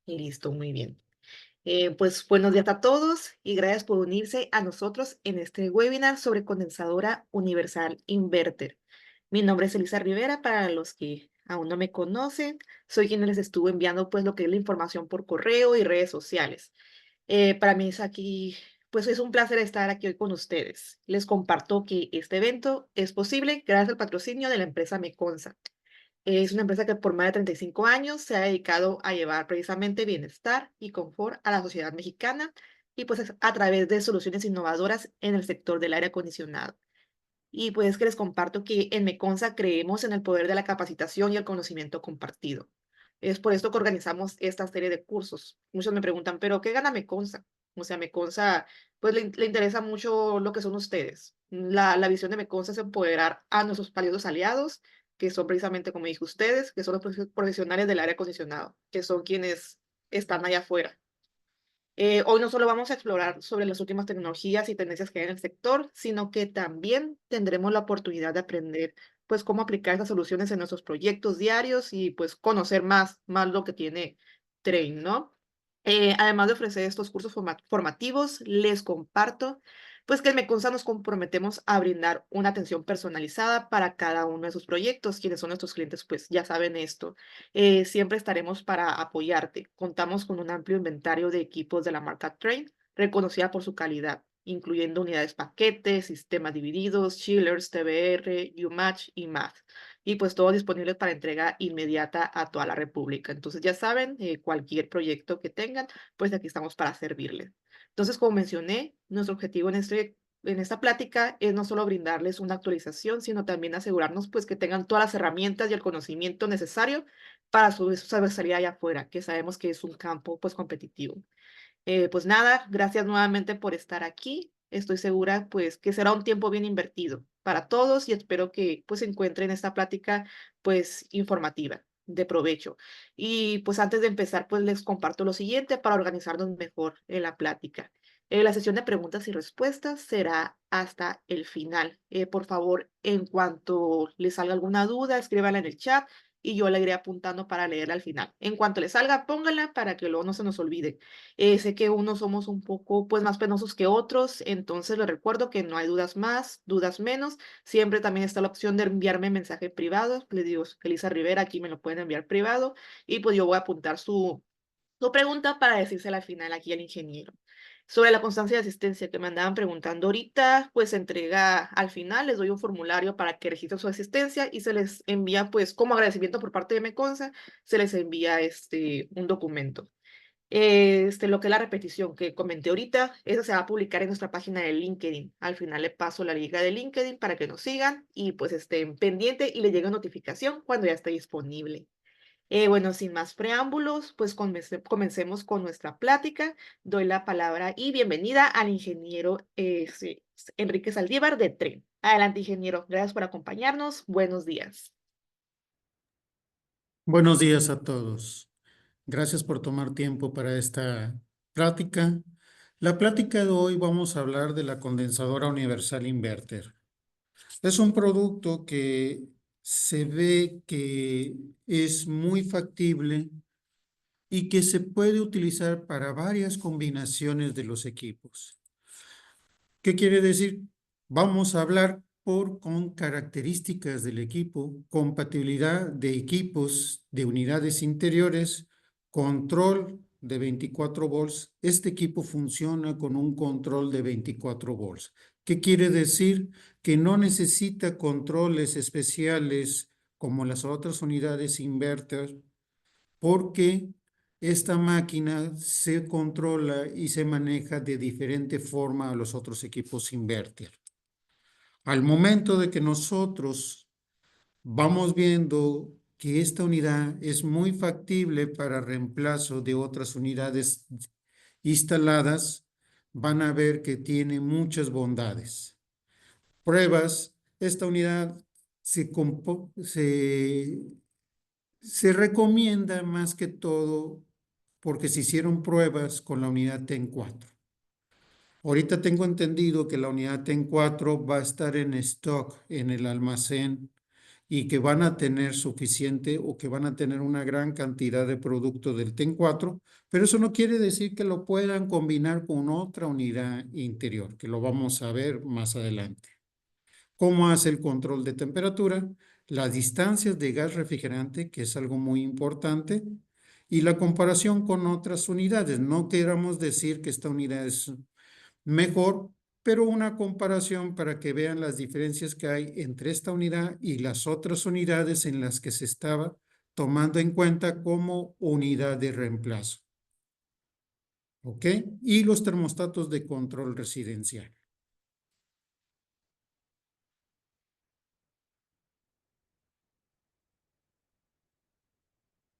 Listo, muy bien. Pues buenos días a todos y gracias por unirse a nosotros en este webinar sobre condensadora universal inverter. Mi nombre es Elisa Rivera, para los que aún no me conocen, soy quien les estuvo enviando pues lo que es la información por correo y redes sociales. Para mí es aquí, pues es un placer estar aquí hoy con ustedes. Les comparto que este evento es posible gracias al patrocinio de la empresa Meconsa. Es una empresa que por más de 35 años se ha dedicado a llevar precisamente bienestar y confort a la sociedad mexicana y pues a través de soluciones innovadoras en el sector del aire acondicionado. Y pues que les comparto que en Meconsa creemos en el poder de la capacitación y el conocimiento compartido. Es por esto que organizamos esta serie de cursos. Muchos me preguntan, ¿pero qué gana Meconsa? O sea, Meconsa, pues le interesa mucho lo que son ustedes. La visión de Meconsa es empoderar a nuestros valiosos aliados, que son precisamente, como dije ustedes, que son los profesionales del aire acondicionado, que son quienes están allá afuera. Hoy no solo vamos a explorar sobre las últimas tecnologías y tendencias que hay en el sector, sino que también tendremos la oportunidad de aprender, pues, cómo aplicar esas soluciones en nuestros proyectos diarios y, pues, conocer más lo que tiene Train, ¿no? Además de ofrecer estos cursos formativos, les comparto, pues, que en Mecunsa nos comprometemos a brindar una atención personalizada para cada uno de sus proyectos. Quienes son nuestros clientes, pues, ya saben esto. Siempre estaremos para apoyarte. Contamos con un amplio inventario de equipos de la marca Train, reconocida por su calidad, incluyendo unidades paquetes, sistemas divididos, chillers, TBR, UMatch y más. Y pues todo disponible para entrega inmediata a toda la República. Entonces ya saben, cualquier proyecto que tengan, pues aquí estamos para servirles. Entonces, como mencioné, nuestro objetivo en esta plática es no solo brindarles una actualización, sino también asegurarnos pues que tengan todas las herramientas y el conocimiento necesario para su adversaria allá afuera, que sabemos que es un campo pues competitivo. Pues nada, gracias nuevamente por estar aquí. Estoy segura pues que será un tiempo bien invertido para todos y espero que pues encuentren esta plática pues informativa, de provecho. Y pues antes de empezar pues les comparto lo siguiente para organizarnos mejor en la plática. La sesión de preguntas y respuestas será hasta el final. Por favor, en cuanto les salga alguna duda, escríbanla en el chat y yo la iré apuntando para leerla al final. En cuanto les salga, pónganla para que luego no se nos olvide. Sé que unos somos un poco, pues, más penosos que otros, entonces les recuerdo que no hay dudas más, dudas menos. Siempre también está la opción de enviarme mensaje privado. Les digo, Elisa Rivera, aquí me lo pueden enviar privado y pues yo voy a apuntar su pregunta para decírsela al final aquí al ingeniero. Sobre la constancia de asistencia que me andaban preguntando ahorita, pues se entrega al final, les doy un formulario para que registren su asistencia y se les envía, pues, como agradecimiento por parte de Meconsa, se les envía un documento. Lo que es la repetición que comenté ahorita, eso se va a publicar en nuestra página de LinkedIn. Al final le paso la liga de LinkedIn para que nos sigan y pues estén pendiente y les llegue notificación cuando ya esté disponible. Bueno, sin más preámbulos, pues comencemos con nuestra plática. Doy la palabra y bienvenida al ingeniero sí, Enrique Saldívar de Tren. Adelante, ingeniero. Gracias por acompañarnos. Buenos días. Buenos días a todos. Gracias por tomar tiempo para esta plática. La plática de hoy vamos a hablar de la condensadora universal inverter. Es un producto que se ve que es muy factible y que se puede utilizar para varias combinaciones de los equipos. ¿Qué quiere decir? Vamos a hablar con características del equipo, compatibilidad de equipos de unidades interiores, control de 24 volts. Este equipo funciona con un control de 24 volts. ¿Qué quiere decir? Que no necesita controles especiales como las otras unidades inverter, porque esta máquina se controla y se maneja de diferente forma a los otros equipos inverter. Al momento de que nosotros vamos viendo que esta unidad es muy factible para reemplazo de otras unidades instaladas, van a ver que tiene muchas bondades. Pruebas, esta unidad se recomienda más que todo porque se hicieron pruebas con la unidad TEN 4. Ahorita tengo entendido que la unidad TEN 4 va a estar en stock en el almacén y que van a tener suficiente o que van a tener una gran cantidad de producto del TEN 4, pero eso no quiere decir que lo puedan combinar con otra unidad interior, que lo vamos a ver más adelante. ¿Cómo hace el control de temperatura? Las distancias de gas refrigerante, que es algo muy importante, y la comparación con otras unidades. No queramos decir que esta unidad es mejor, pero una comparación para que vean las diferencias que hay entre esta unidad y las otras unidades en las que se estaba tomando en cuenta como unidad de reemplazo. ¿Ok? Y los termostatos de control residencial.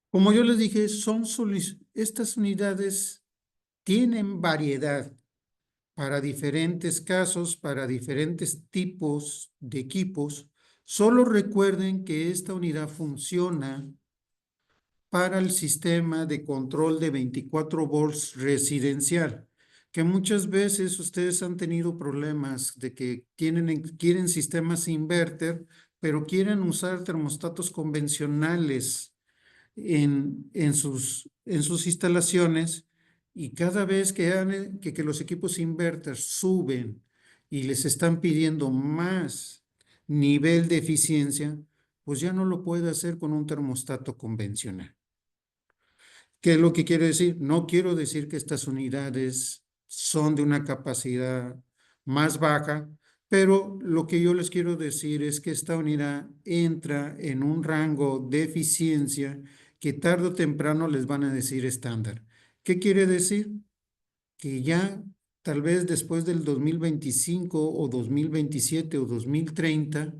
Como yo les dije, estas unidades tienen variedad para diferentes casos, para diferentes tipos de equipos. Solo recuerden que esta unidad funciona para el sistema de control de 24 volts residencial, que muchas veces ustedes han tenido problemas de que quieren sistemas inverter, pero quieren usar termostatos convencionales en sus instalaciones, y cada vez que los equipos inverters suben y les están pidiendo más nivel de eficiencia, pues ya no lo puede hacer con un termostato convencional. ¿Qué es lo que quiero decir? No quiero decir que estas unidades son de una capacidad más baja, pero lo que yo les quiero decir es que esta unidad entra en un rango de eficiencia que tarde o temprano les van a decir estándar. ¿Qué quiere decir? Que ya tal vez después del 2025 o 2027 o 2030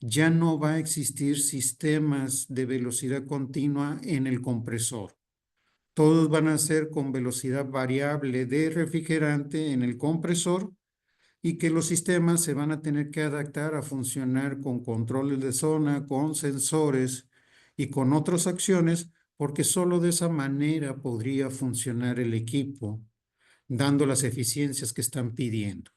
ya no va a existir sistemas de velocidad continua en el compresor. Todos van a ser con velocidad variable de refrigerante en el compresor, y que los sistemas se van a tener que adaptar a funcionar con controles de zona, con sensores y con otras acciones, porque solo de esa manera podría funcionar el equipo, dando las eficiencias que están pidiendo.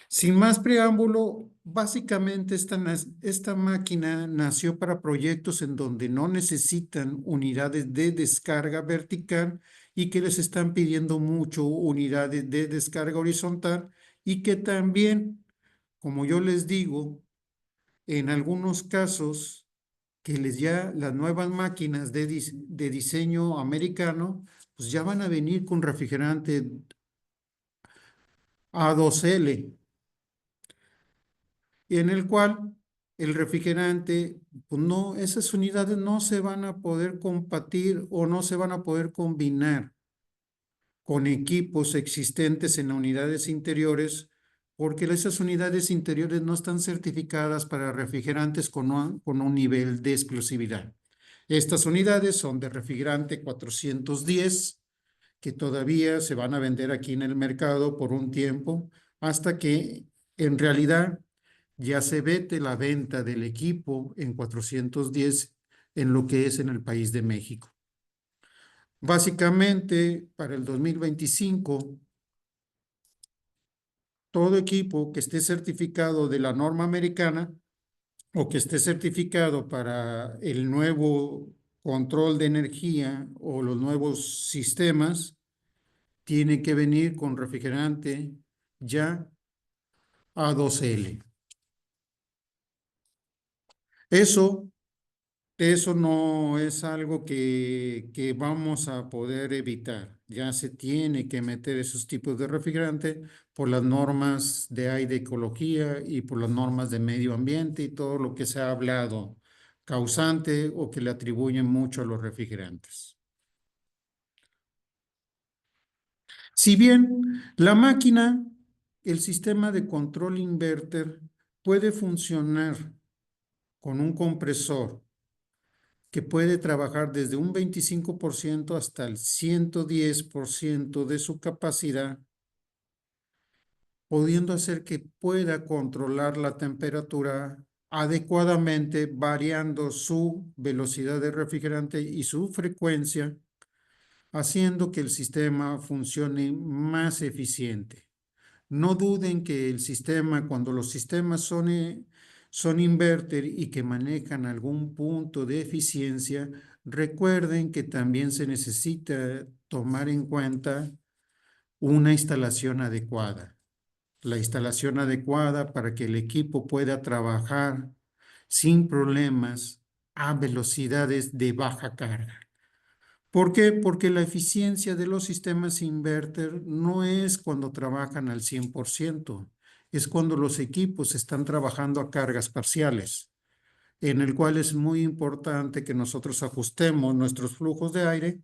Sin más preámbulo, básicamente esta máquina nació para proyectos en donde no necesitan unidades de descarga vertical y que les están pidiendo mucho unidades de descarga horizontal, y que también, como yo les digo, en algunos casos que ya las nuevas máquinas de diseño americano, pues ya van a venir con refrigerante A2L, en el cual el refrigerante, pues no, esas unidades no se van a poder compartir o no se van a poder combinar con equipos existentes en unidades interiores, porque esas unidades interiores no están certificadas para refrigerantes con un nivel de explosividad. Estas unidades son de refrigerante 410, que todavía se van a vender aquí en el mercado por un tiempo, hasta que en realidad ya se vete la venta del equipo en 410 en lo que es en el país de México. Básicamente, para el 2025, todo equipo que esté certificado de la norma americana o que esté certificado para el nuevo control de energía o los nuevos sistemas, tiene que venir con refrigerante ya A2L. Eso Eso no es algo que vamos a poder evitar. Ya se tiene que meter esos tipos de refrigerante por las normas de aire ecología y por las normas de medio ambiente y todo lo que se ha hablado causante o que le atribuyen mucho a los refrigerantes. Si bien la máquina, el sistema de control inverter puede funcionar con un compresor que puede trabajar desde un 25% hasta el 110% de su capacidad, pudiendo hacer que pueda controlar la temperatura adecuadamente, variando su velocidad de refrigerante y su frecuencia, haciendo que el sistema funcione más eficiente. No duden que el sistema, cuando los sistemas son inverter y que manejan algún punto de eficiencia, recuerden que también se necesita tomar en cuenta una instalación adecuada. La instalación adecuada para que el equipo pueda trabajar sin problemas a velocidades de baja carga. ¿Por qué? Porque la eficiencia de los sistemas inverter no es cuando trabajan al 100%, es cuando los equipos están trabajando a cargas parciales, en el cual es muy importante que nosotros ajustemos nuestros flujos de aire,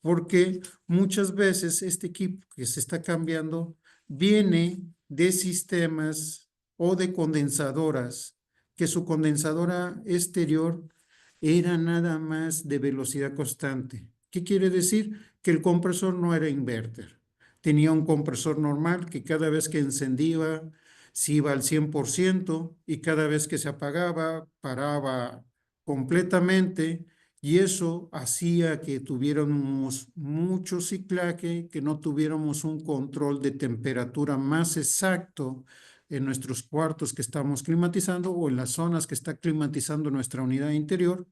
porque muchas veces este equipo que se está cambiando viene de sistemas o de condensadoras, que su condensadora exterior era nada más de velocidad constante. ¿Qué quiere decir? Que el compresor no era inverter. Tenía un compresor normal que cada vez que encendía se iba al 100% y cada vez que se apagaba paraba completamente, y eso hacía que tuviéramos mucho ciclaje, que no tuviéramos un control de temperatura más exacto en nuestros cuartos que estamos climatizando o en las zonas que está climatizando nuestra unidad interior.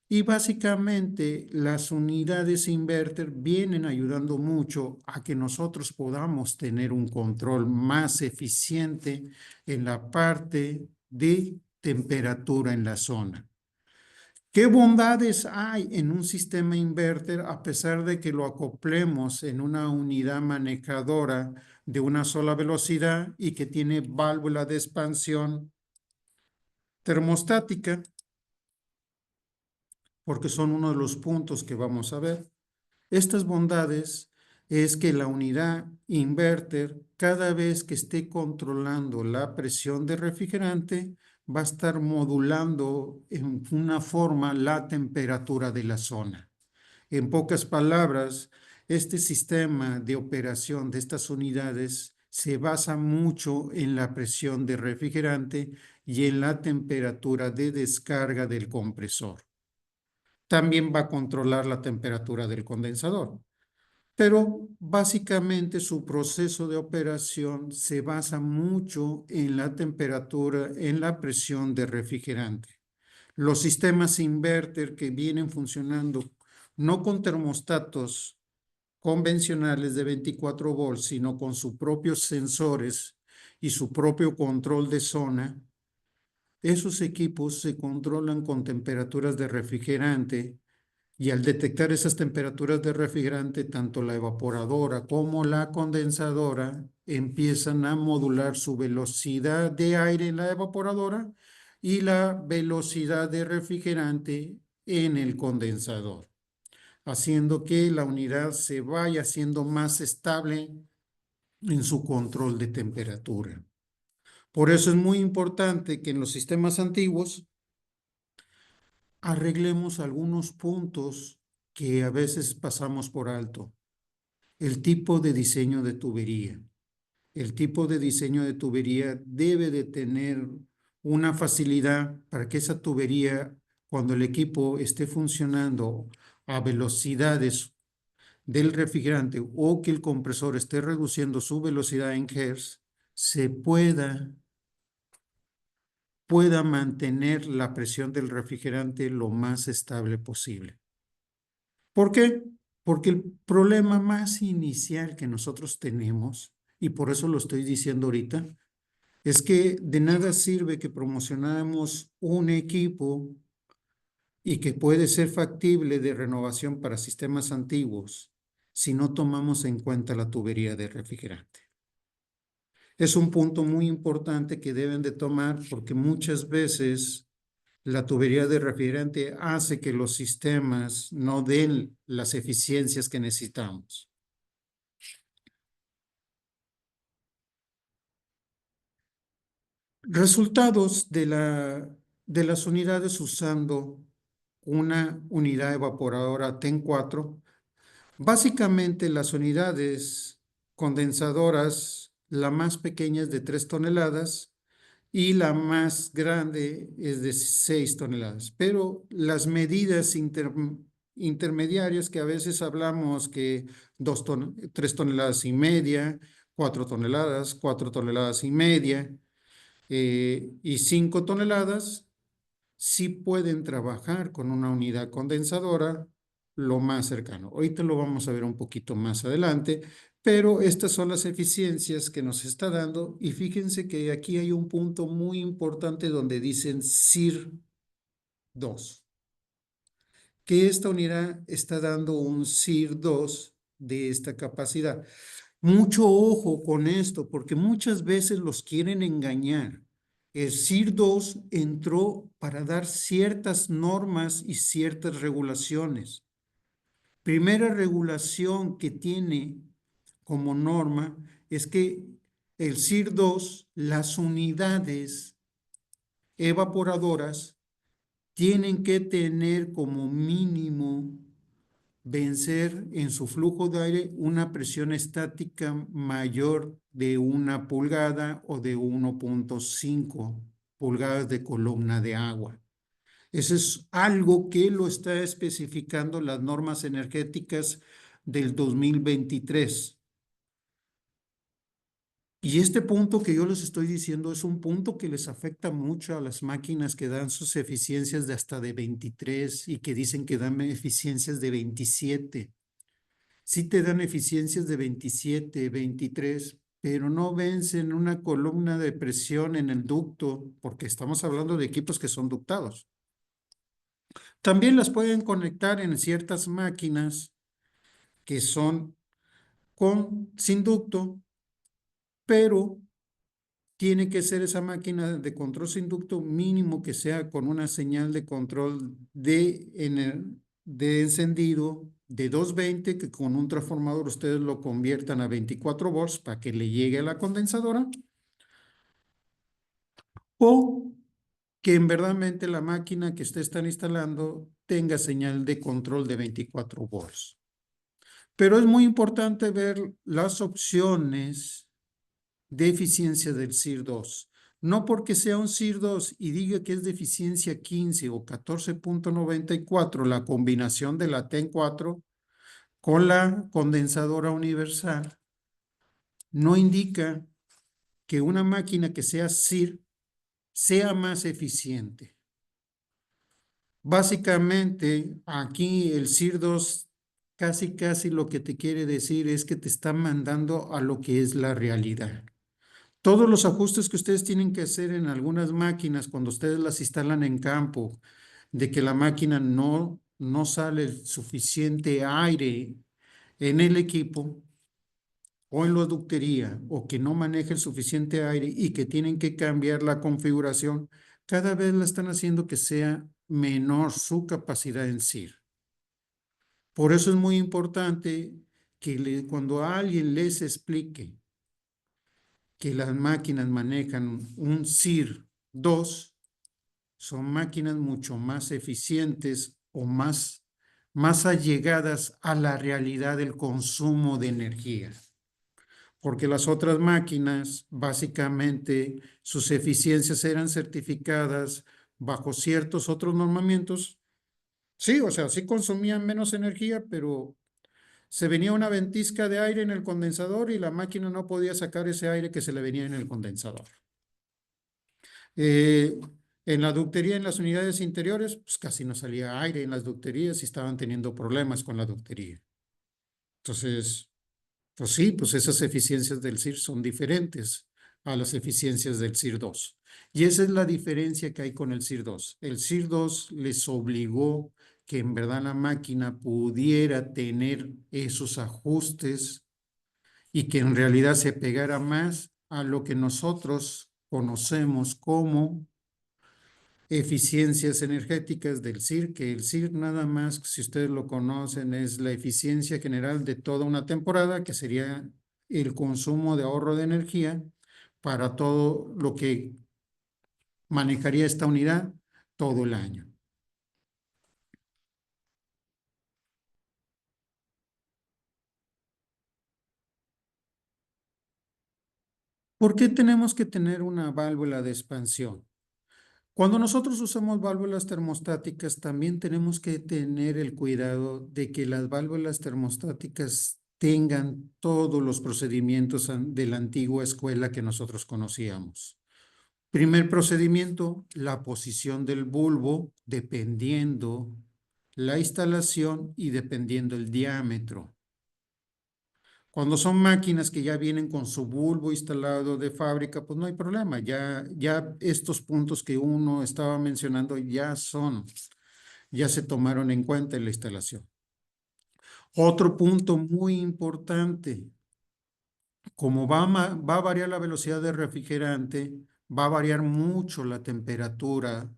Y básicamente las unidades inverter vienen ayudando mucho a que nosotros podamos tener un control más eficiente en la parte de temperatura en la zona. ¿Qué bondades hay en un sistema inverter a pesar de que lo acoplemos en una unidad manejadora de una sola velocidad y que tiene válvula de expansión termostática? Porque son uno de los puntos que vamos a ver. Estas bondades es que la unidad inverter, cada vez que esté controlando la presión de refrigerante, va a estar modulando en una forma la temperatura de la zona. En pocas palabras, este sistema de operación de estas unidades se basa mucho en la presión de refrigerante y en la temperatura de descarga del compresor. También va a controlar la temperatura del condensador, pero básicamente su proceso de operación se basa mucho en la temperatura, en la presión de refrigerante. Los sistemas inverter que vienen funcionando no con termostatos convencionales de 24 volts, sino con sus propios sensores y su propio control de zona, esos equipos se controlan con temperaturas de refrigerante, y al detectar esas temperaturas de refrigerante, tanto la evaporadora como la condensadora empiezan a modular su velocidad de aire en la evaporadora y la velocidad de refrigerante en el condensador, haciendo que la unidad se vaya haciendo más estable en su control de temperatura. Por eso es muy importante que en los sistemas antiguos arreglemos algunos puntos que a veces pasamos por alto. El tipo de diseño de tubería. El tipo de diseño de tubería debe de tener una facilidad para que esa tubería, cuando el equipo esté funcionando a velocidades del refrigerante o que el compresor esté reduciendo su velocidad en Hertz, se pueda mantener la presión del refrigerante lo más estable posible. ¿Por qué? Porque el problema más inicial que nosotros tenemos, y por eso lo estoy diciendo ahorita, es que de nada sirve que promocionamos un equipo y que puede ser factible de renovación para sistemas antiguos si no tomamos en cuenta la tubería de refrigerante. Es un punto muy importante que deben de tomar porque muchas veces la tubería de refrigerante hace que los sistemas no den las eficiencias que necesitamos. Resultados de las unidades usando una unidad evaporadora TEN 4. Básicamente las unidades condensadoras, la más pequeña es de 3 toneladas y la más grande es de 6 toneladas. Pero las medidas intermediarias que a veces hablamos que 3 toneladas y media, 4 toneladas, 4 toneladas y media, y 5 toneladas, sí pueden trabajar con una unidad condensadora lo más cercano. Ahorita lo vamos a ver un poquito más adelante, pero estas son las eficiencias que nos está dando y fíjense que aquí hay un punto muy importante donde dicen CIR 2, que esta unidad está dando un CIR 2 de esta capacidad. Mucho ojo con esto, porque muchas veces los quieren engañar. El CIR 2 entró para dar ciertas normas y ciertas regulaciones. Primera regulación que tiene como norma es que el CIR 2, las unidades evaporadoras tienen que tener como mínimo vencer en su flujo de aire una presión estática mayor de 1 pulgada o de 1,5 pulgadas de columna de agua. Eso es algo que lo está especificando las normas energéticas del 2023. Y este punto que yo les estoy diciendo es un punto que les afecta mucho a las máquinas que dan sus eficiencias de hasta de 23 y que dicen que dan eficiencias de 27. Sí te dan eficiencias de 27, 23, pero no vencen una columna de presión en el ducto, porque estamos hablando de equipos que son ductados. También las pueden conectar en ciertas máquinas que son sin ducto, pero tiene que ser esa máquina de control sin ducto mínimo que sea con una señal de control de encendido de 220, que con un transformador ustedes lo conviertan a 24 volts para que le llegue a la condensadora, o que en verdadmente la máquina que ustedes están instalando tenga señal de control de 24 volts. Pero es muy importante ver las opciones de eficiencia del CIR 2. No porque sea un CIR 2 y diga que es de eficiencia 15 o 14,94 la combinación de la TEN 4 con la condensadora universal, no indica que una máquina que sea CIR sea más eficiente. Básicamente, aquí el CIR 2 casi lo que te quiere decir es que te está mandando a lo que es la realidad. Todos los ajustes que ustedes tienen que hacer en algunas máquinas cuando ustedes las instalan en campo, de que la máquina no sale suficiente aire en el equipo o en la ductería, o que no maneja el suficiente aire y que tienen que cambiar la configuración, cada vez la están haciendo que sea menor su capacidad en CIR. Por eso es muy importante que cuando a alguien les explique que las máquinas manejan un CIR 2, son máquinas mucho más eficientes o más allegadas a la realidad del consumo de energía. Porque las otras máquinas, básicamente, sus eficiencias eran certificadas bajo ciertos otros normamientos. Sí, o sea, sí consumían menos energía, pero se venía una ventisca de aire en el condensador y la máquina no podía sacar ese aire que se le venía en el condensador. Eh, en la ductería, en las unidades interiores, pues casi no salía aire en las ducterías y estaban teniendo problemas con la ductería. Entonces, pues sí, pues esas eficiencias del CIR son diferentes a las eficiencias del CIR 2. Y esa es la diferencia que hay con el CIR 2. El CIR 2 les obligó que en verdad la máquina pudiera tener esos ajustes y que en realidad se pegara más a lo que nosotros conocemos como eficiencias energéticas del CIR, que el CIR nada más, si ustedes lo conocen, es la eficiencia general de toda una temporada, que sería el consumo de ahorro de energía para todo lo que manejaría esta unidad todo el año. ¿Por qué tenemos que tener una válvula de expansión? Cuando nosotros usamos válvulas termostáticas, también tenemos que tener el cuidado de que las válvulas termostáticas tengan todos los procedimientos de la antigua escuela que nosotros conocíamos. Primer procedimiento, la posición del bulbo dependiendo la instalación y dependiendo el diámetro. Cuando son máquinas que ya vienen con su bulbo instalado de fábrica, pues no hay problema. Ya estos puntos que uno estaba mencionando ya se tomaron en cuenta en la instalación. Otro punto muy importante, como va a variar la velocidad del refrigerante, va a variar mucho la temperatura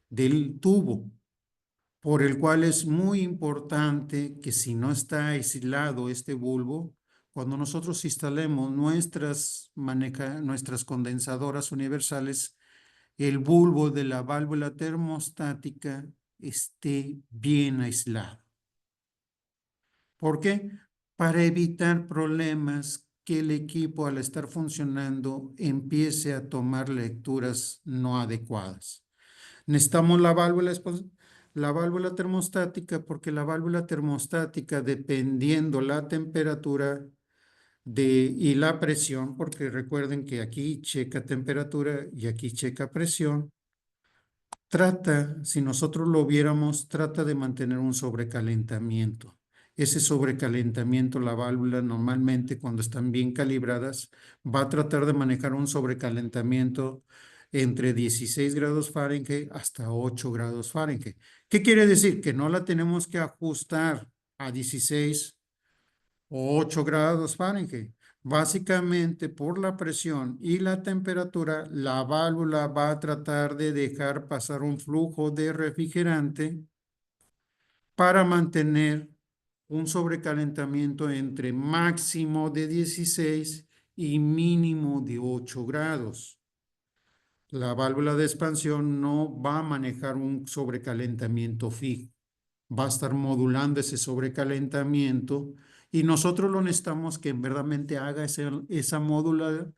del tubo, por el cual es muy importante que si no está aislado este bulbo, cuando nosotros instalemos nuestras condensadoras universales, el bulbo de la válvula termostática esté bien aislado. ¿Por qué? Para evitar problemas que el equipo al estar funcionando empiece a tomar lecturas no adecuadas. Necesitamos la válvula termostática porque la válvula termostática, dependiendo la temperatura y la presión, porque recuerden que aquí checa temperatura y aquí checa presión, si nosotros lo viéramos, trata de mantener un sobrecalentamiento. Ese sobrecalentamiento, la válvula normalmente cuando están bien calibradas, va a tratar de manejar un sobrecalentamiento entre 16 grados Fahrenheit hasta 8 grados Fahrenheit. ¿Qué quiere decir? Que no la tenemos que ajustar a 16 o 8 grados Fahrenheit. Básicamente, por la presión y la temperatura, la válvula va a tratar de dejar pasar un flujo de refrigerante para mantener un sobrecalentamiento entre máximo de 16 y mínimo de 8 grados. La válvula de expansión no va a manejar un sobrecalentamiento fijo, va a estar modulando ese sobrecalentamiento y nosotros lo necesitamos que verdaderamente haga esa módula,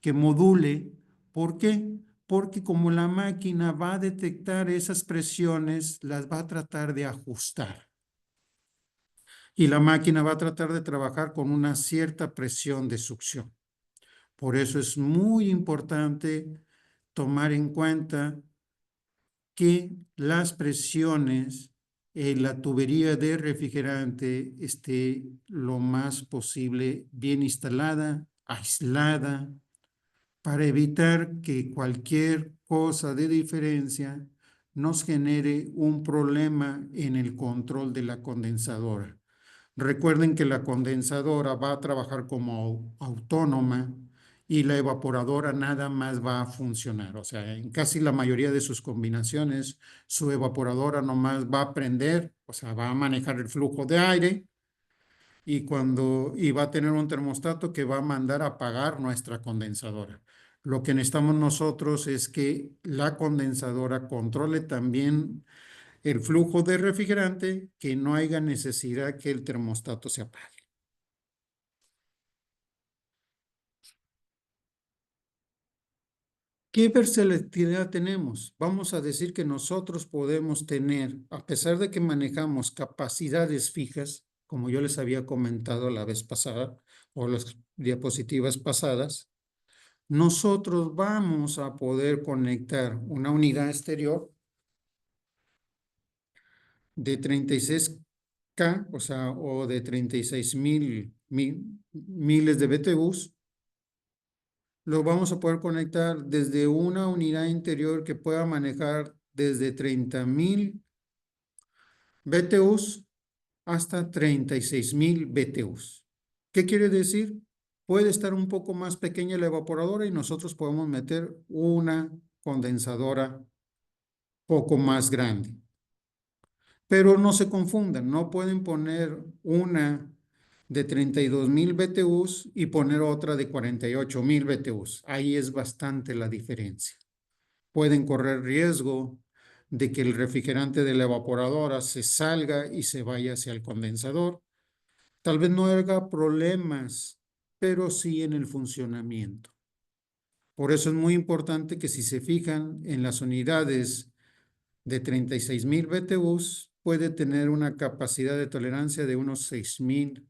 que module. ¿Por qué? Porque como la máquina va a detectar esas presiones, las va a tratar de ajustar. Y la máquina va a tratar de trabajar con una cierta presión de succión. Por eso es muy importante tomar en cuenta que las presiones en la tubería de refrigerante esté lo más posible bien instalada, aislada, para evitar que cualquier cosa de diferencia nos genere un problema en el control de la condensadora. Recuerden que la condensadora va a trabajar como autónoma y la evaporadora nada más va a funcionar. O sea, en casi la mayoría de sus combinaciones, su evaporadora nomás va a prender, o sea, va a manejar el flujo de aire y va a tener un termostato que va a mandar a apagar nuestra condensadora. Lo que necesitamos nosotros es que la condensadora controle también el flujo de refrigerante, que no haya necesidad que el termostato se apague. ¿Qué versatilidad tenemos? Vamos a decir que nosotros podemos tener, a pesar de que manejamos capacidades fijas, como yo les había comentado la vez pasada o las diapositivas pasadas, nosotros vamos a poder conectar una unidad exterior de 36K, o sea, o de 36 miles de BTUs. Lo vamos a poder conectar desde una unidad interior que pueda manejar desde 30,000 BTUs hasta 36,000 BTUs. ¿Qué quiere decir? Puede estar un poco más pequeña la evaporadora y nosotros podemos meter una condensadora poco más grande. Pero no se confundan, no pueden poner una de 32,000 BTUs y poner otra de 48,000 BTUs. Ahí es bastante la diferencia. Pueden correr riesgo de que el refrigerante de la evaporadora se salga y se vaya hacia el condensador. Tal vez no haga problemas, pero sí en el funcionamiento. Por eso es muy importante que si se fijan en las unidades de 36,000 BTUs, puede tener una capacidad de tolerancia de unos 6,000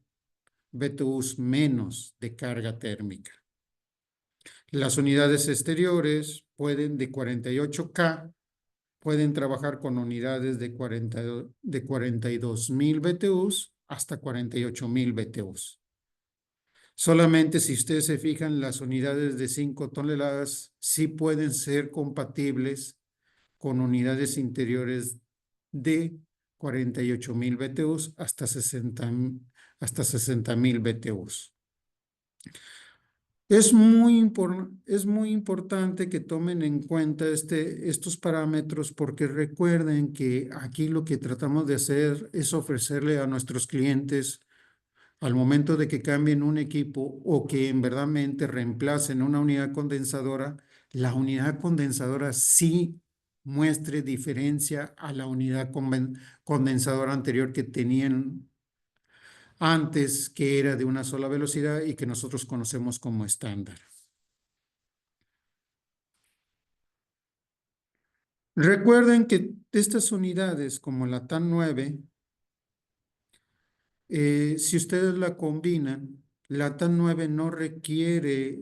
BTUs menos de carga térmica. Las unidades exteriores pueden de 48K, pueden trabajar con unidades de 42,000 BTUs hasta 48,000 BTUs. Solamente si ustedes se fijan, las unidades de 5 toneladas sí pueden ser compatibles con unidades interiores de 48,000 BTUs hasta 60,000 BTUs. Es muy importante que tomen en cuenta estos parámetros porque recuerden que aquí lo que tratamos de hacer es ofrecerle a nuestros clientes al momento de que cambien un equipo o que en verdadmente reemplacen una unidad condensadora, la unidad condensadora sí muestre diferencia a la unidad condensadora anterior que tenían antes, que era de una sola velocidad y que nosotros conocemos como estándar. Recuerden que estas unidades, como la TAN 9, si ustedes la combinan, la TAN 9 no requiere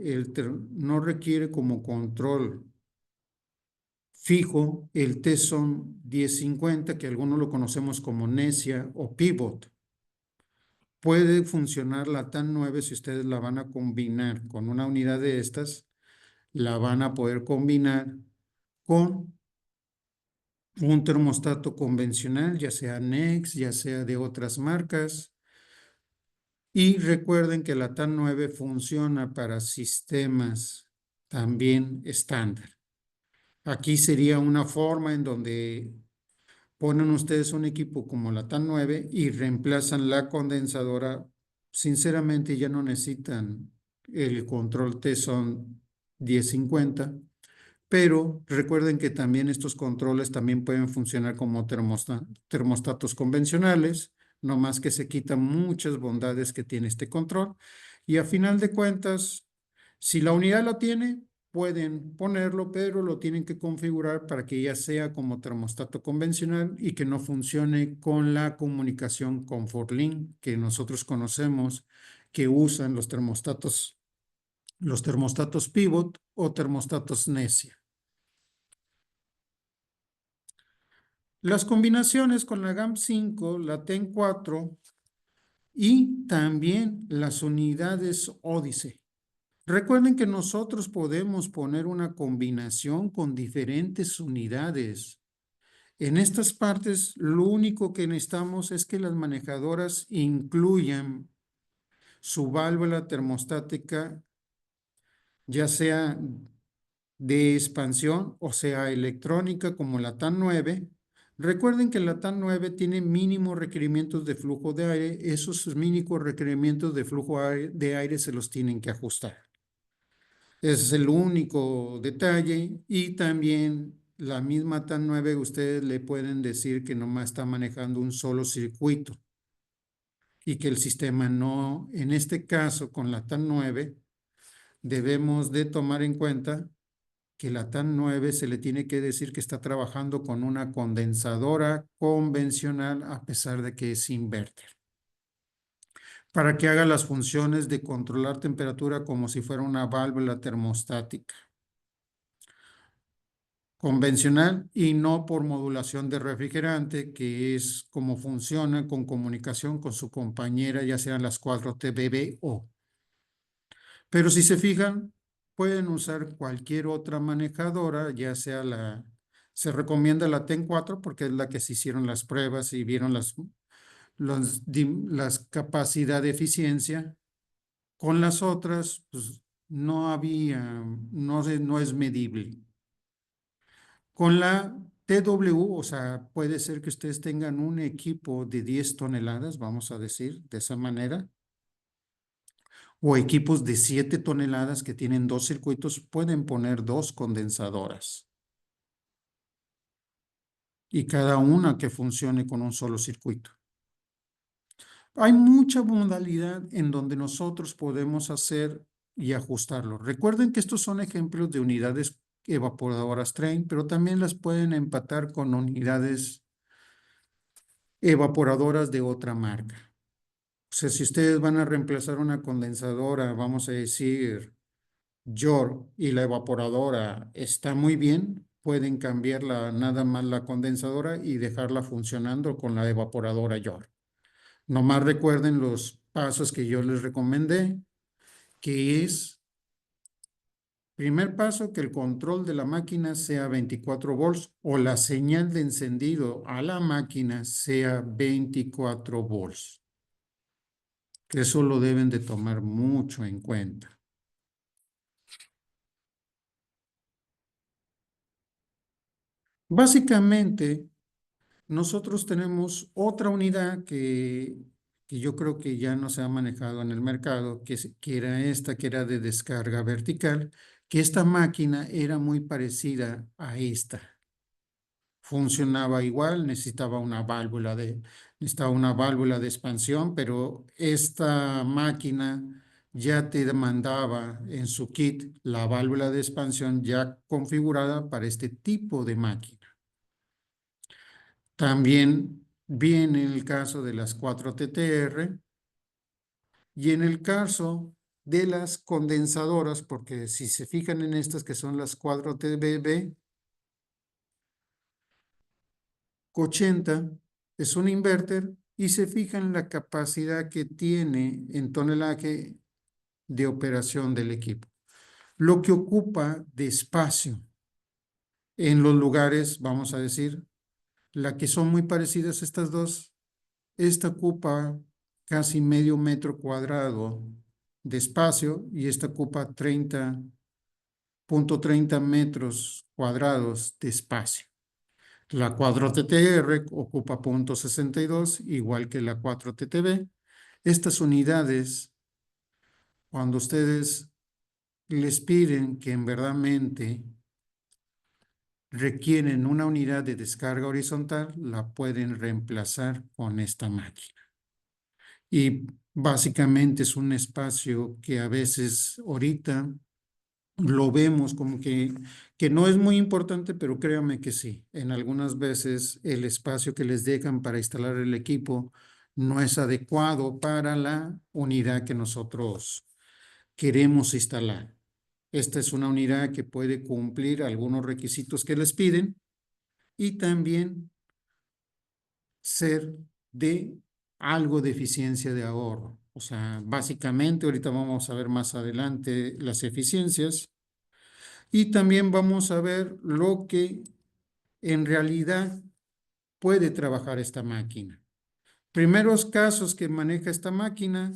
como control fijo el TESON 1050, que algunos lo conocemos como Nesia o Pivot. Puede funcionar la TAN 9 si ustedes la van a combinar con una unidad de estas, la van a poder combinar con un termostato convencional, ya sea NEX, ya sea de otras marcas. Y recuerden que la TAN 9 funciona para sistemas también estándar. Aquí sería una forma en donde ponen ustedes un equipo como la TAN 9 y reemplazan la condensadora. Sinceramente ya no necesitan el control TESON 1050. Pero recuerden que también estos controles también pueden funcionar como termostatos convencionales, no más que se quitan muchas bondades que tiene este control. Y a final de cuentas, si la unidad lo tiene, pueden ponerlo, pero lo tienen que configurar para que ya sea como termostato convencional y que no funcione con la comunicación Comfort-Link que nosotros conocemos que usan los termostatos Pivot o termostatos Nesia. Las combinaciones con la GAM5, la TEN4 y también las unidades Odyssey. Recuerden que nosotros podemos poner una combinación con diferentes unidades. En estas partes, lo único que necesitamos es que las manejadoras incluyan su válvula termostática, ya sea de expansión o sea electrónica como la TAN 9. Recuerden que la TAN 9 tiene mínimos requerimientos de flujo de aire. Esos mínimos requerimientos de flujo de aire se los tienen que ajustar. Ese es el único detalle. Y también la misma TAN 9 ustedes le pueden decir que nomás está manejando un solo circuito y que el sistema no, en este caso con la TAN 9, debemos de tomar en cuenta que la TAN 9 se le tiene que decir que está trabajando con una condensadora convencional a pesar de que es inverter, para que haga las funciones de controlar temperatura como si fuera una válvula termostática convencional y no por modulación de refrigerante, que es como funciona con comunicación con su compañera, ya sean las 4T o. Pero si se fijan, pueden usar cualquier otra manejadora, ya sea se recomienda la TEN4 porque es la que se hicieron las pruebas y vieron las capacidad de eficiencia. Con las otras, pues no había, no es medible. Con la TW, o sea, puede ser que ustedes tengan un equipo de 10 toneladas, vamos a decir, de esa manera, o equipos de 7 toneladas que tienen dos circuitos, pueden poner dos condensadoras y cada una que funcione con un solo circuito. Hay mucha modalidad en donde nosotros podemos hacer y ajustarlo. Recuerden que estos son ejemplos de unidades evaporadoras Trane, pero también las pueden empatar con unidades evaporadoras de otra marca. O sea, si ustedes van a reemplazar una condensadora, vamos a decir, York y la evaporadora está muy bien, pueden cambiarla nada más la condensadora y dejarla funcionando con la evaporadora York. Nomás recuerden los pasos que yo les recomendé, que es, primer paso, que el control de la máquina sea 24 volts o la señal de encendido a la máquina sea 24 volts. Eso lo deben de tomar mucho en cuenta. Básicamente, nosotros tenemos otra unidad que yo creo que ya no se ha manejado en el mercado, que era esta, que era de descarga vertical, que esta máquina era muy parecida a esta. Funcionaba igual, necesitaba una válvula de expansión, pero esta máquina ya te demandaba en su kit la válvula de expansión ya configurada para este tipo de máquina. También viene el caso de las 4TTR y en el caso de las condensadoras, porque si se fijan en estas que son las 4TBB, 80 es un inverter y se fijan en la capacidad que tiene en tonelaje de operación del equipo. Lo que ocupa de espacio en los lugares, vamos a decir, la que son muy parecidas estas dos, esta ocupa casi medio metro cuadrado de espacio y esta ocupa 30.30 metros cuadrados de espacio. La 4TTR ocupa 0.62, igual que la 4TTB. Estas unidades, cuando ustedes les piden que en verdadmente requieren una unidad de descarga horizontal, la pueden reemplazar con esta máquina. Y básicamente es un espacio que a veces ahorita lo vemos como que no es muy importante, pero créanme que sí. En algunas veces el espacio que les dejan para instalar el equipo no es adecuado para la unidad que nosotros queremos instalar. Esta es una unidad que puede cumplir algunos requisitos que les piden y también ser de algo de eficiencia de ahorro. O sea, básicamente, ahorita vamos a ver más adelante las eficiencias y también vamos a ver lo que en realidad puede trabajar esta máquina. Primeros casos que maneja esta máquina,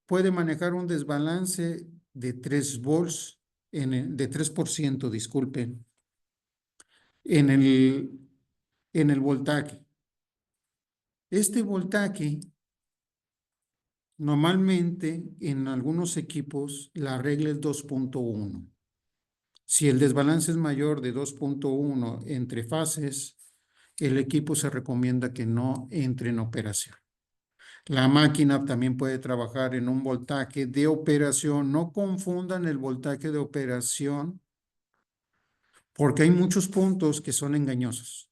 puede manejar un desbalance de 3 volts, de 3%, disculpen, en el voltaje. Este voltaje, normalmente en algunos equipos, la regla es 2.1. Si el desbalance es mayor de 2.1 entre fases, el equipo se recomienda que no entre en operación. La máquina también puede trabajar en un voltaje de operación. No confundan el voltaje de operación porque hay muchos puntos que son engañosos.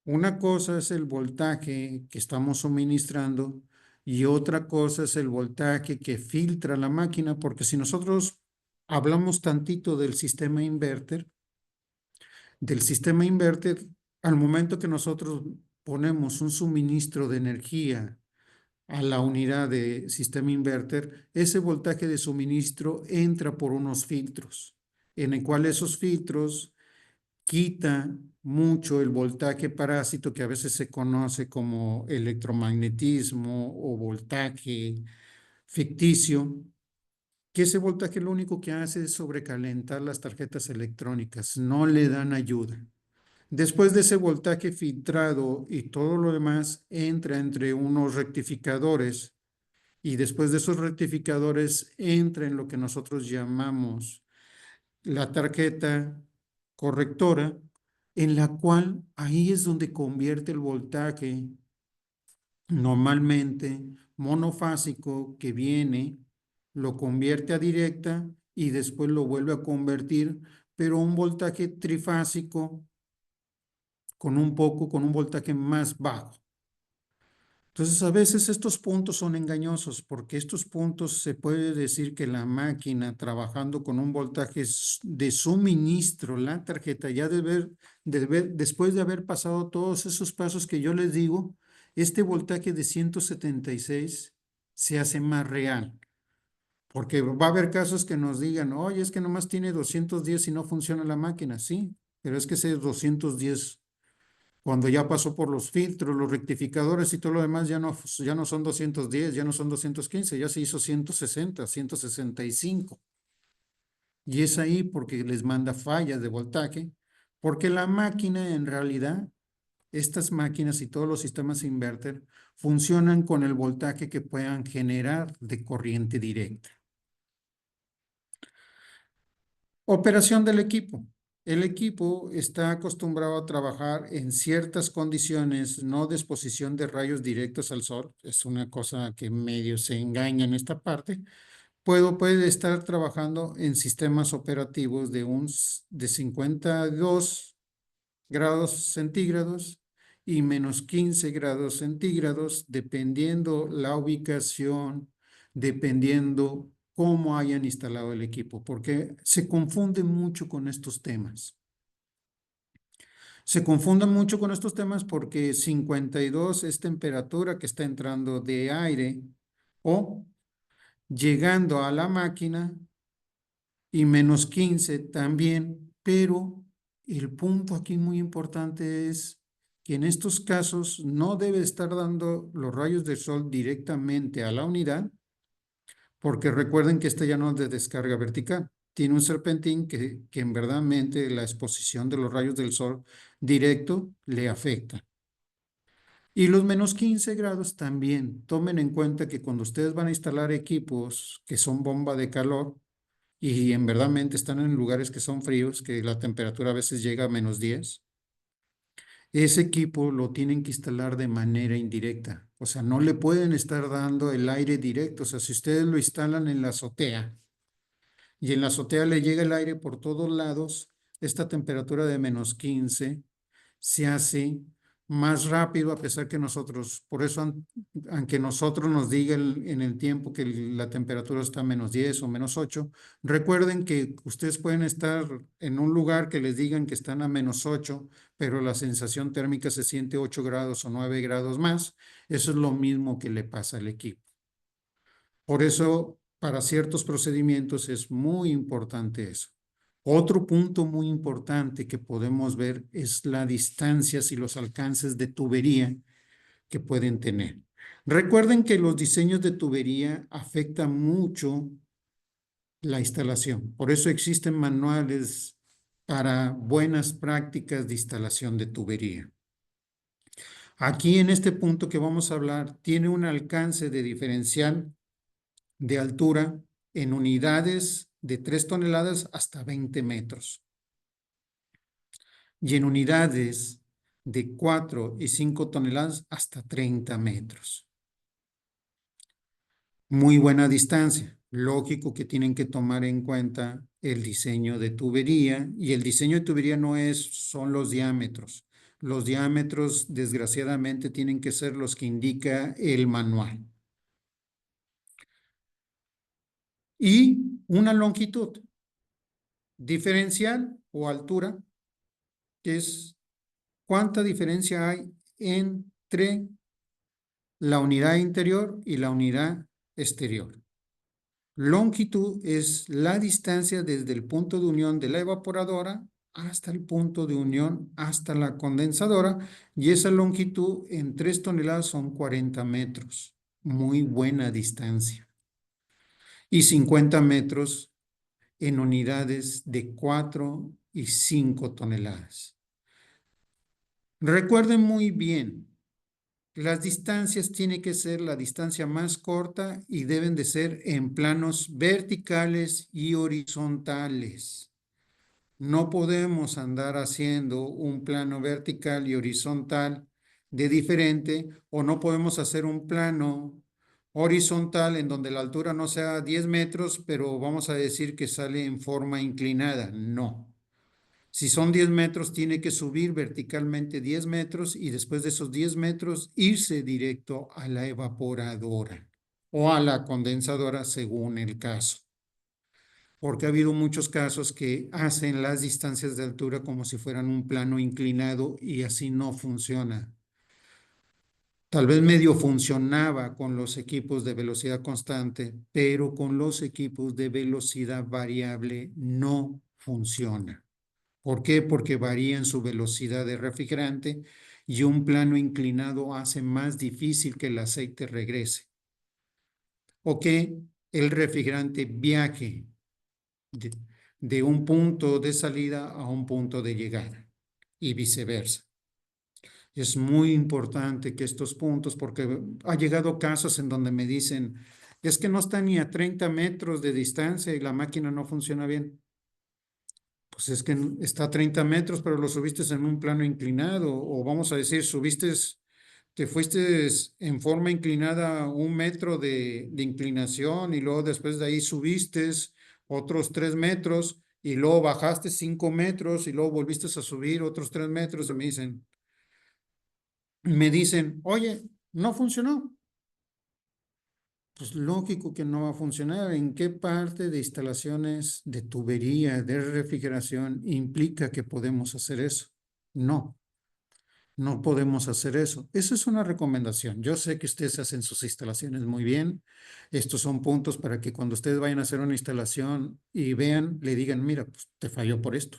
Una cosa es el voltaje que estamos suministrando y otra cosa es el voltaje que filtra la máquina, porque si nosotros hablamos tantito del sistema inverter, al momento que nosotros ponemos un suministro de energía a la unidad de sistema inverter, ese voltaje de suministro entra por unos filtros, en el cual esos filtros quita mucho el voltaje parásito que a veces se conoce como electromagnetismo o voltaje ficticio, que ese voltaje lo único que hace es sobrecalentar las tarjetas electrónicas, no le dan ayuda. Después de ese voltaje filtrado y todo lo demás entra entre unos rectificadores y después de esos rectificadores entra en lo que nosotros llamamos la tarjeta correctora, en la cual ahí es donde convierte el voltaje normalmente monofásico que viene, lo convierte a directa y después lo vuelve a convertir, pero un voltaje trifásico con un voltaje más bajo. Entonces, a veces estos puntos son engañosos porque estos puntos se puede decir que la máquina trabajando con un voltaje de suministro, la tarjeta ya después de haber pasado todos esos pasos que yo les digo, este voltaje de 176 se hace más real. Porque va a haber casos que nos digan, oye, es que nomás tiene 210 y no funciona la máquina. Sí, pero es que ese 210 cuando ya pasó por los filtros, los rectificadores y todo lo demás, ya no son 210, ya no son 215, ya se hizo 160, 165. Y es ahí porque les manda fallas de voltaje, porque la máquina en realidad, estas máquinas y todos los sistemas inverter funcionan con el voltaje que puedan generar de corriente directa. Operación del equipo. El equipo está acostumbrado a trabajar en ciertas condiciones, no de exposición de rayos directos al sol. Es una cosa que medio se engaña en esta parte. Puede estar trabajando en sistemas operativos de 52 grados centígrados y menos 15 grados centígrados, dependiendo la ubicación, dependiendo cómo hayan instalado el equipo, porque se confunde mucho con estos temas. Se confunden mucho con estos temas porque 52 es temperatura que está entrando de aire o llegando a la máquina y menos 15 también, pero el punto aquí muy importante es que en estos casos no debe estar dando los rayos del sol directamente a la unidad, porque recuerden que este ya no es de descarga vertical. Tiene un serpentín que en verdad la exposición de los rayos del sol directo le afecta. Y los menos 15 grados también. Tomen en cuenta que cuando ustedes van a instalar equipos que son bomba de calor, y en verdad están en lugares que son fríos, que la temperatura a veces llega a menos 10, ese equipo lo tienen que instalar de manera indirecta. O sea, no le pueden estar dando el aire directo. O sea, si ustedes lo instalan en la azotea y en la azotea le llega el aire por todos lados, esta temperatura de menos 15 se hace más rápido a pesar que nosotros, por eso aunque nosotros nos diga en el tiempo que la temperatura está a menos 10 o menos 8, recuerden que ustedes pueden estar en un lugar que les digan que están a menos 8, pero la sensación térmica se siente 8 grados o 9 grados más. Eso es lo mismo que le pasa al equipo. Por eso, para ciertos procedimientos es muy importante eso. Otro punto muy importante que podemos ver es las distancias y los alcances de tubería que pueden tener. Recuerden que los diseños de tubería afectan mucho la instalación. Por eso existen manuales para buenas prácticas de instalación de tubería. Aquí en este punto que vamos a hablar, tiene un alcance de diferencial de altura en unidades de 3 toneladas hasta 20 metros. Y en unidades de 4 y 5 toneladas hasta 30 metros. Muy buena distancia. Lógico que tienen que tomar en cuenta el diseño de tubería, y el diseño de tubería son los diámetros. Los diámetros, desgraciadamente, tienen que ser los que indica el manual. Y una longitud diferencial o altura, que es cuánta diferencia hay entre la unidad interior y la unidad exterior. Longitud es la distancia desde el punto de unión de la evaporadora hasta el punto de unión hasta la condensadora, y esa longitud en 3 toneladas son 40 metros. Muy buena distancia. Y 50 metros en unidades de 4 y 5 toneladas. Recuerden muy bien, las distancias tienen que ser la distancia más corta y deben de ser en planos verticales y horizontales. No podemos andar haciendo un plano vertical y horizontal de diferente, o no podemos hacer un plano horizontal en donde la altura no sea 10 metros, pero vamos a decir que sale en forma inclinada. No. Si son 10 metros, tiene que subir verticalmente 10 metros y después de esos 10 metros irse directo a la evaporadora o a la condensadora según el caso. Porque ha habido muchos casos que hacen las distancias de altura como si fueran un plano inclinado y así no funciona. Tal vez medio funcionaba con los equipos de velocidad constante, pero con los equipos de velocidad variable no funciona. ¿Por qué? Porque varían su velocidad de refrigerante y un plano inclinado hace más difícil que el aceite regrese o que el refrigerante viaje de, de un punto de salida a un punto de llegada y viceversa. Es muy importante que estos puntos, porque ha llegado casos en donde me dicen, es que no está ni a 30 metros de distancia y la máquina no funciona bien. Pues es que está a 30 metros, pero lo subiste en un plano inclinado, o vamos a decir, te fuiste en forma inclinada 1 metro de inclinación y luego después de ahí subiste otros 3 metros y luego bajaste 5 metros y luego volviste a subir otros 3 metros y me dicen, oye, no funcionó. Pues lógico que no va a funcionar. ¿En qué parte de instalaciones de tubería, de refrigeración implica que podemos hacer eso? No, no podemos hacer eso. Eso es una recomendación. Yo sé que ustedes hacen sus instalaciones muy bien. Estos son puntos para que cuando ustedes vayan a hacer una instalación y vean, le digan, mira, pues te falló por esto.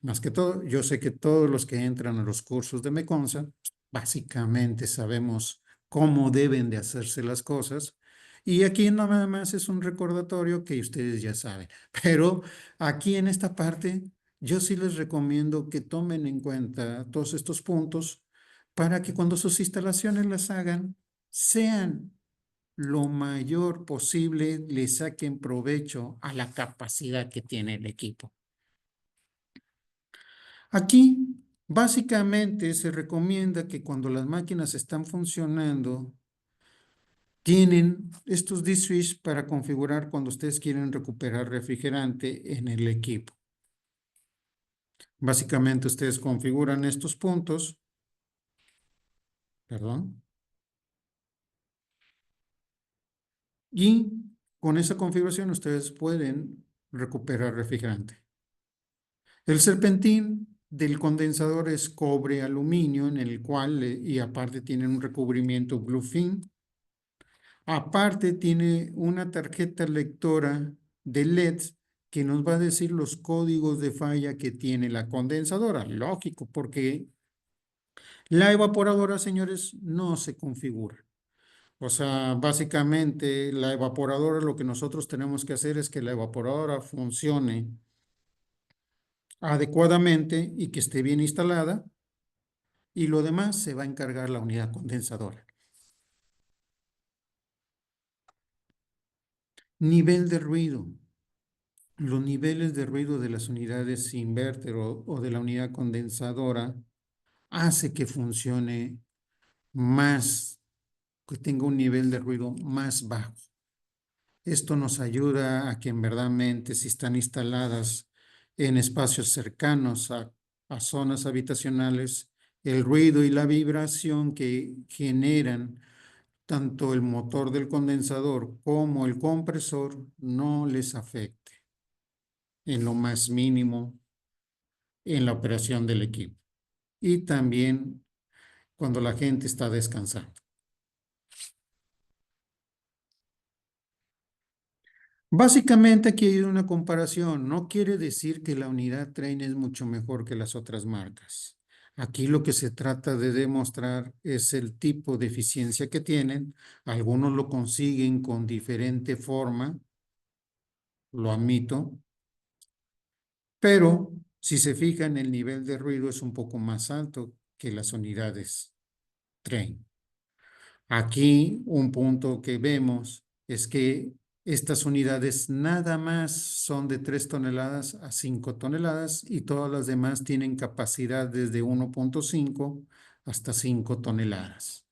Más que todo, yo sé que todos los que entran a los cursos de Meconsa, pues, básicamente sabemos cómo deben de hacerse las cosas. Y aquí nada más es un recordatorio que ustedes ya saben. Pero aquí en esta parte, yo sí les recomiendo que tomen en cuenta todos estos puntos para que cuando sus instalaciones las hagan, sean lo mayor posible, le saquen provecho a la capacidad que tiene el equipo. Aquí, básicamente, se recomienda que cuando las máquinas están funcionando, tienen estos D-switch para configurar cuando ustedes quieren recuperar refrigerante en el equipo. Básicamente, ustedes configuran estos puntos, perdón, y con esa configuración ustedes pueden recuperar refrigerante. El serpentín del condensador es cobre aluminio, en el cual, y aparte tienen un recubrimiento Bluefin. Aparte tiene una tarjeta lectora de LEDs que nos va a decir los códigos de falla que tiene la condensadora. Lógico, porque la evaporadora, señores, no se configura. O sea, básicamente la evaporadora, lo que nosotros tenemos que hacer es que la evaporadora funcione adecuadamente y que esté bien instalada, y lo demás se va a encargar la unidad condensadora. Nivel de ruido. Los niveles de ruido de las unidades inverter o de la unidad condensadora hace que funcione más, que tenga un nivel de ruido más bajo. Esto nos ayuda a que en verdad, si están instaladas en espacios cercanos a zonas habitacionales, el ruido y la vibración que generan tanto el motor del condensador como el compresor no les afecte en lo más mínimo en la operación del equipo y también cuando la gente está descansando. Básicamente aquí hay una comparación. No quiere decir que la unidad Train es mucho mejor que las otras marcas. Aquí lo que se trata de demostrar es el tipo de eficiencia que tienen. Algunos lo consiguen con diferente forma, lo admito, pero si se fijan, el nivel de ruido es un poco más alto que las unidades Train. Aquí un punto que vemos es que estas unidades nada más son de 3 toneladas a 5 toneladas y todas las demás tienen capacidad desde 1.5 hasta 5 toneladas.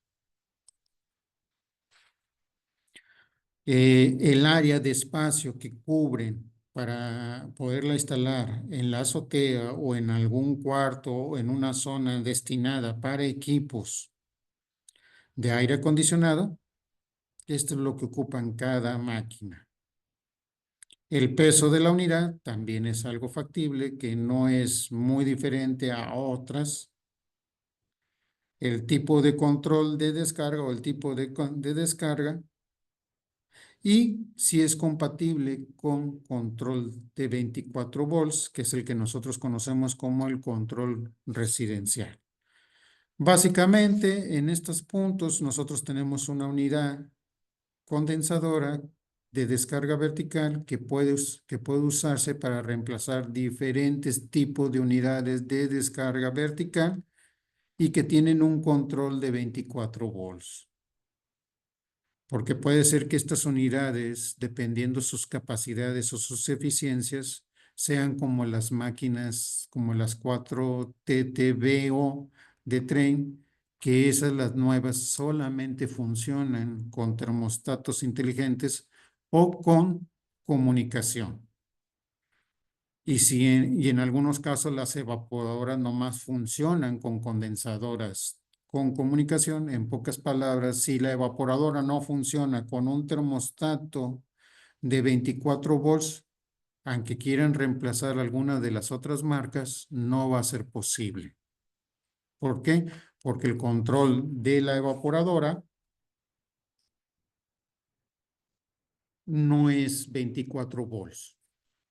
El área de espacio que cubren para poderla instalar en la azotea o en algún cuarto o en una zona destinada para equipos de aire acondicionado, esto es lo que ocupan cada máquina. El peso de la unidad también es algo factible, que no es muy diferente a otras. El tipo de control de descarga o el tipo de descarga, y si es compatible con control de 24 volts, que es el que nosotros conocemos como el control residencial. Básicamente, en estos puntos nosotros tenemos una unidad condensadora de descarga vertical que puede usarse para reemplazar diferentes tipos de unidades de descarga vertical y que tienen un control de 24 volts. Porque puede ser que estas unidades, dependiendo sus capacidades o sus eficiencias, sean como las máquinas, como las 4 TTBO de tren, que esas las nuevas solamente funcionan con termostatos inteligentes o con comunicación. Y en algunos casos las evaporadoras nomás funcionan con condensadoras con comunicación. En pocas palabras, si la evaporadora no funciona con un termostato de 24 volts, aunque quieran reemplazar alguna de las otras marcas, no va a ser posible. ¿Por qué? Porque el control de la evaporadora no es 24 volts.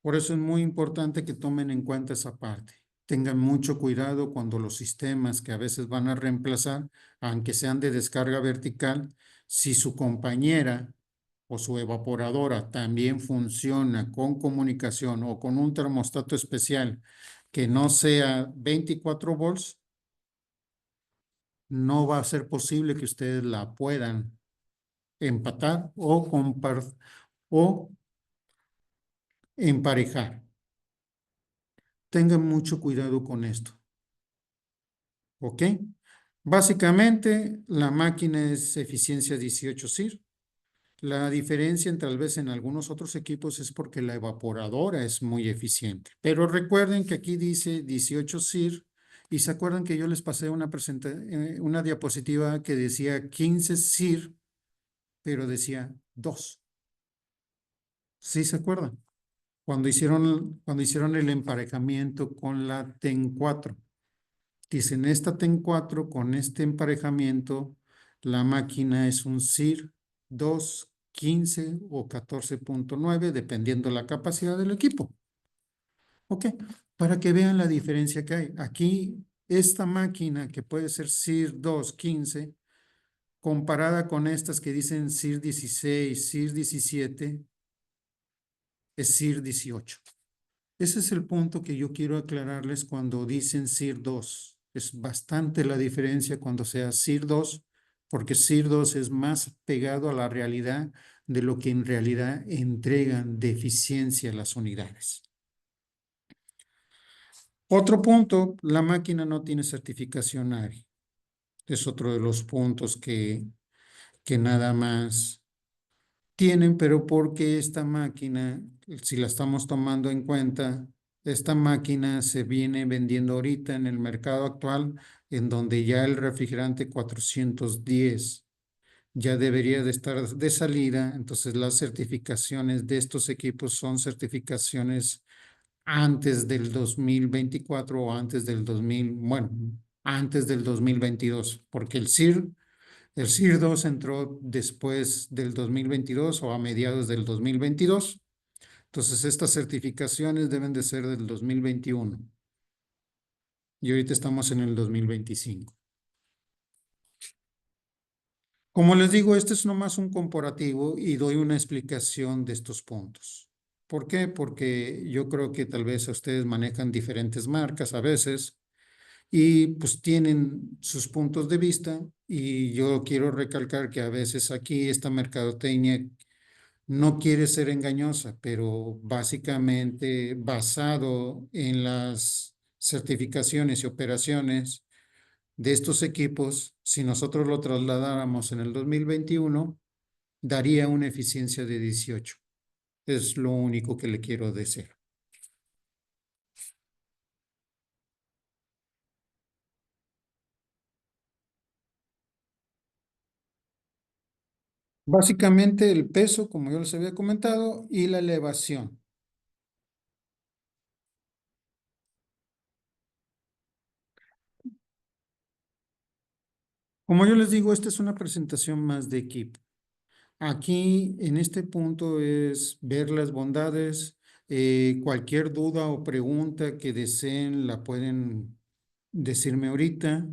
Por eso es muy importante que tomen en cuenta esa parte. Tengan mucho cuidado cuando los sistemas que a veces van a reemplazar, aunque sean de descarga vertical, si su compañera o su evaporadora también funciona con comunicación o con un termostato especial que no sea 24 volts, no va a ser posible que ustedes la puedan empatar o emparejar. Tengan mucho cuidado con esto. ¿Ok? Básicamente, la máquina es eficiencia 18 SIR. La diferencia tal vez en algunos otros equipos es porque la evaporadora es muy eficiente. Pero recuerden que aquí dice 18 SIR y se acuerdan que yo les pasé una diapositiva que decía 15 SIR, pero decía 2. ¿Sí se acuerdan? Cuando hicieron el emparejamiento con la TEN 4. Dicen, esta TEN 4 con este emparejamiento, la máquina es un SIR 2, 15 o 14.9, dependiendo la capacidad del equipo. Ok, para que vean la diferencia que hay. Aquí, esta máquina que puede ser SIR 2, 15, comparada con estas que dicen SIR 16, SIR 17, es SIR 18. Ese es el punto que yo quiero aclararles cuando dicen SIR 2. Es bastante la diferencia cuando sea SIR 2, porque SIR 2 es más pegado a la realidad de lo que en realidad entregan de eficiencia las unidades. Otro punto, la máquina no tiene certificación ARI. Es otro de los puntos que nada más tienen, pero porque esta máquina, si la estamos tomando en cuenta, esta máquina se viene vendiendo ahorita en el mercado actual, en donde ya el refrigerante 410 ya debería de estar de salida. Entonces las certificaciones de estos equipos son certificaciones antes del 2024 o antes del 2000, bueno, antes del 2022, porque el SIR 2 entró después del 2022 o a mediados del 2022. Entonces, estas certificaciones deben de ser del 2021. Y ahorita estamos en el 2025. Como les digo, este es nomás un comparativo y doy una explicación de estos puntos. ¿Por qué? Porque yo creo que tal vez ustedes manejan diferentes marcas a veces y pues tienen sus puntos de vista, y yo quiero recalcar que a veces aquí esta mercadotecnia no quiere ser engañosa, pero básicamente basado en las certificaciones y operaciones de estos equipos, si nosotros lo trasladáramos en el 2021, daría una eficiencia de 18. Es lo único que le quiero decir. Básicamente el peso, como yo les había comentado, y la elevación. Como yo les digo, esta es una presentación más de equipo. Aquí, en este punto, es ver las bondades. Cualquier duda o pregunta que deseen la pueden decirme ahorita.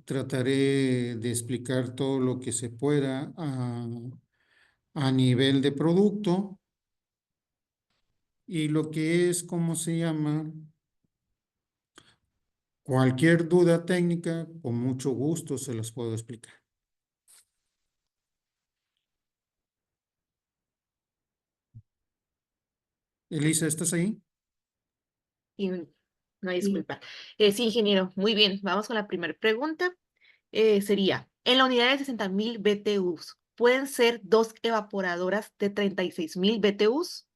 Trataré de explicar todo lo que se pueda a nivel de producto y lo que es, ¿cómo se llama? Cualquier duda técnica, con mucho gusto se las puedo explicar. Elisa, ¿estás ahí? Y no, Sí. disculpa. Sí, ingeniero, muy bien. Vamos con la primera pregunta. Sería, en la unidad de 60.000 BTUs, ¿pueden ser dos evaporadoras de 36.000 BTUs?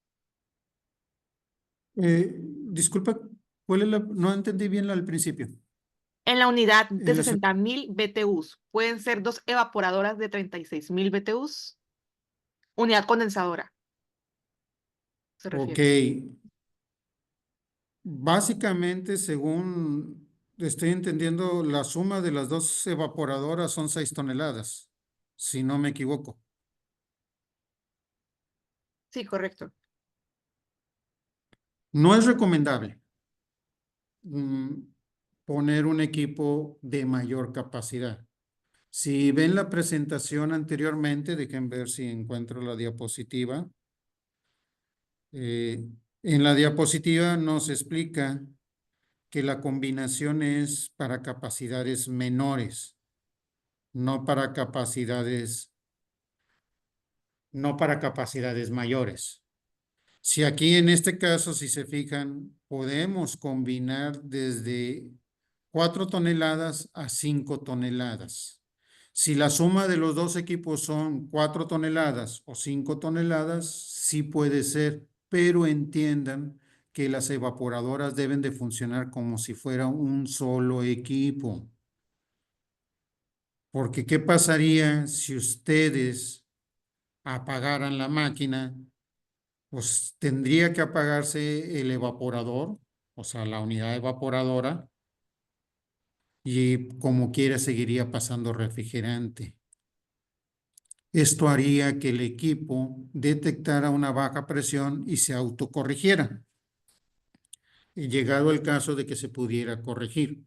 Disculpa, ¿cuál es la? No entendí bien la al principio. En la unidad de En la, 60.000 BTUs, ¿pueden ser dos evaporadoras de 36.000 BTUs? Unidad condensadora, se ok, refiere. básicamente, según estoy entendiendo, la suma de las dos evaporadoras son 6 toneladas, si no me equivoco. Sí, correcto. No es recomendable mm, poner un equipo de mayor capacidad. Si ven la presentación anteriormente, dejen ver si encuentro la diapositiva. Eh, en la diapositiva nos explica que la combinación es para capacidades menores, no para capacidades, no para capacidades mayores. Si aquí en este caso, si se fijan, podemos combinar desde 4 toneladas a 5 toneladas. Si la suma de los dos equipos son 4 toneladas o 5 toneladas, sí puede ser, pero entiendan que las evaporadoras deben de funcionar como si fuera un solo equipo. Porque ¿qué pasaría si ustedes apagaran la máquina? Pues tendría que apagarse el evaporador, o sea, la unidad evaporadora, y como quiera seguiría pasando refrigerante. Esto haría que el equipo detectara una baja presión y se autocorrigiera, y llegado el caso de que se pudiera corregir.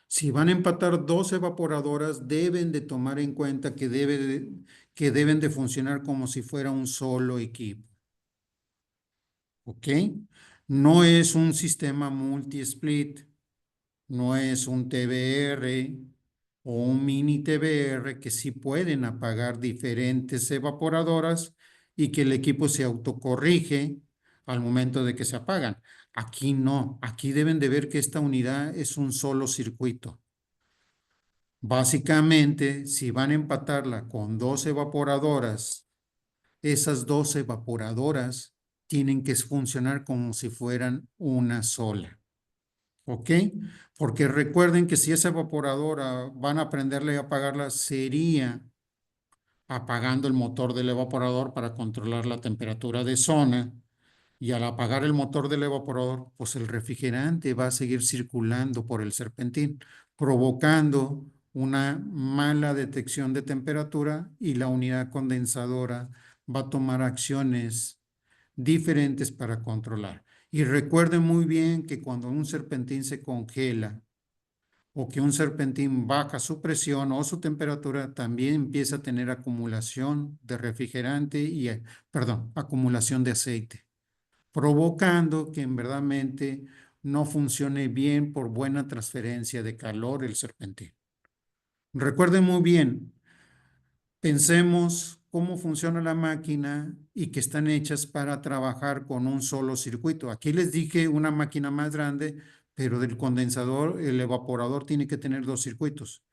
Si van a empatar dos evaporadoras, deben de tomar en cuenta que deben de funcionar como si fuera un solo equipo. ¿Ok? No es un sistema multi-split, no es un TBR o un mini TBR que sí pueden apagar diferentes evaporadoras y que el equipo se autocorrige al momento de que se apagan. Aquí no, aquí deben de ver que esta unidad es un solo circuito. Básicamente, si van a empatarla con dos evaporadoras, esas dos evaporadoras tienen que funcionar como si fueran una sola. ¿Ok? Porque recuerden que si esa evaporadora van a prenderla y apagarla, sería apagando el motor del evaporador para controlar la temperatura de zona. Y al apagar el motor del evaporador, pues el refrigerante va a seguir circulando por el serpentín, provocando una mala detección de temperatura y la unidad condensadora va a tomar acciones diferentes para controlar. Y recuerden muy bien que cuando un serpentín se congela o que un serpentín baja su presión o su temperatura, también empieza a tener acumulación de refrigerante y, perdón, acumulación de aceite, provocando que en verdad no funcione bien por buena transferencia de calor el serpentín. Recuerden muy bien, pensemos cómo funciona la máquina y que están hechas para trabajar con un solo circuito. Aquí les dije una máquina más grande, pero del condensador, el evaporador tiene que tener dos circuitos.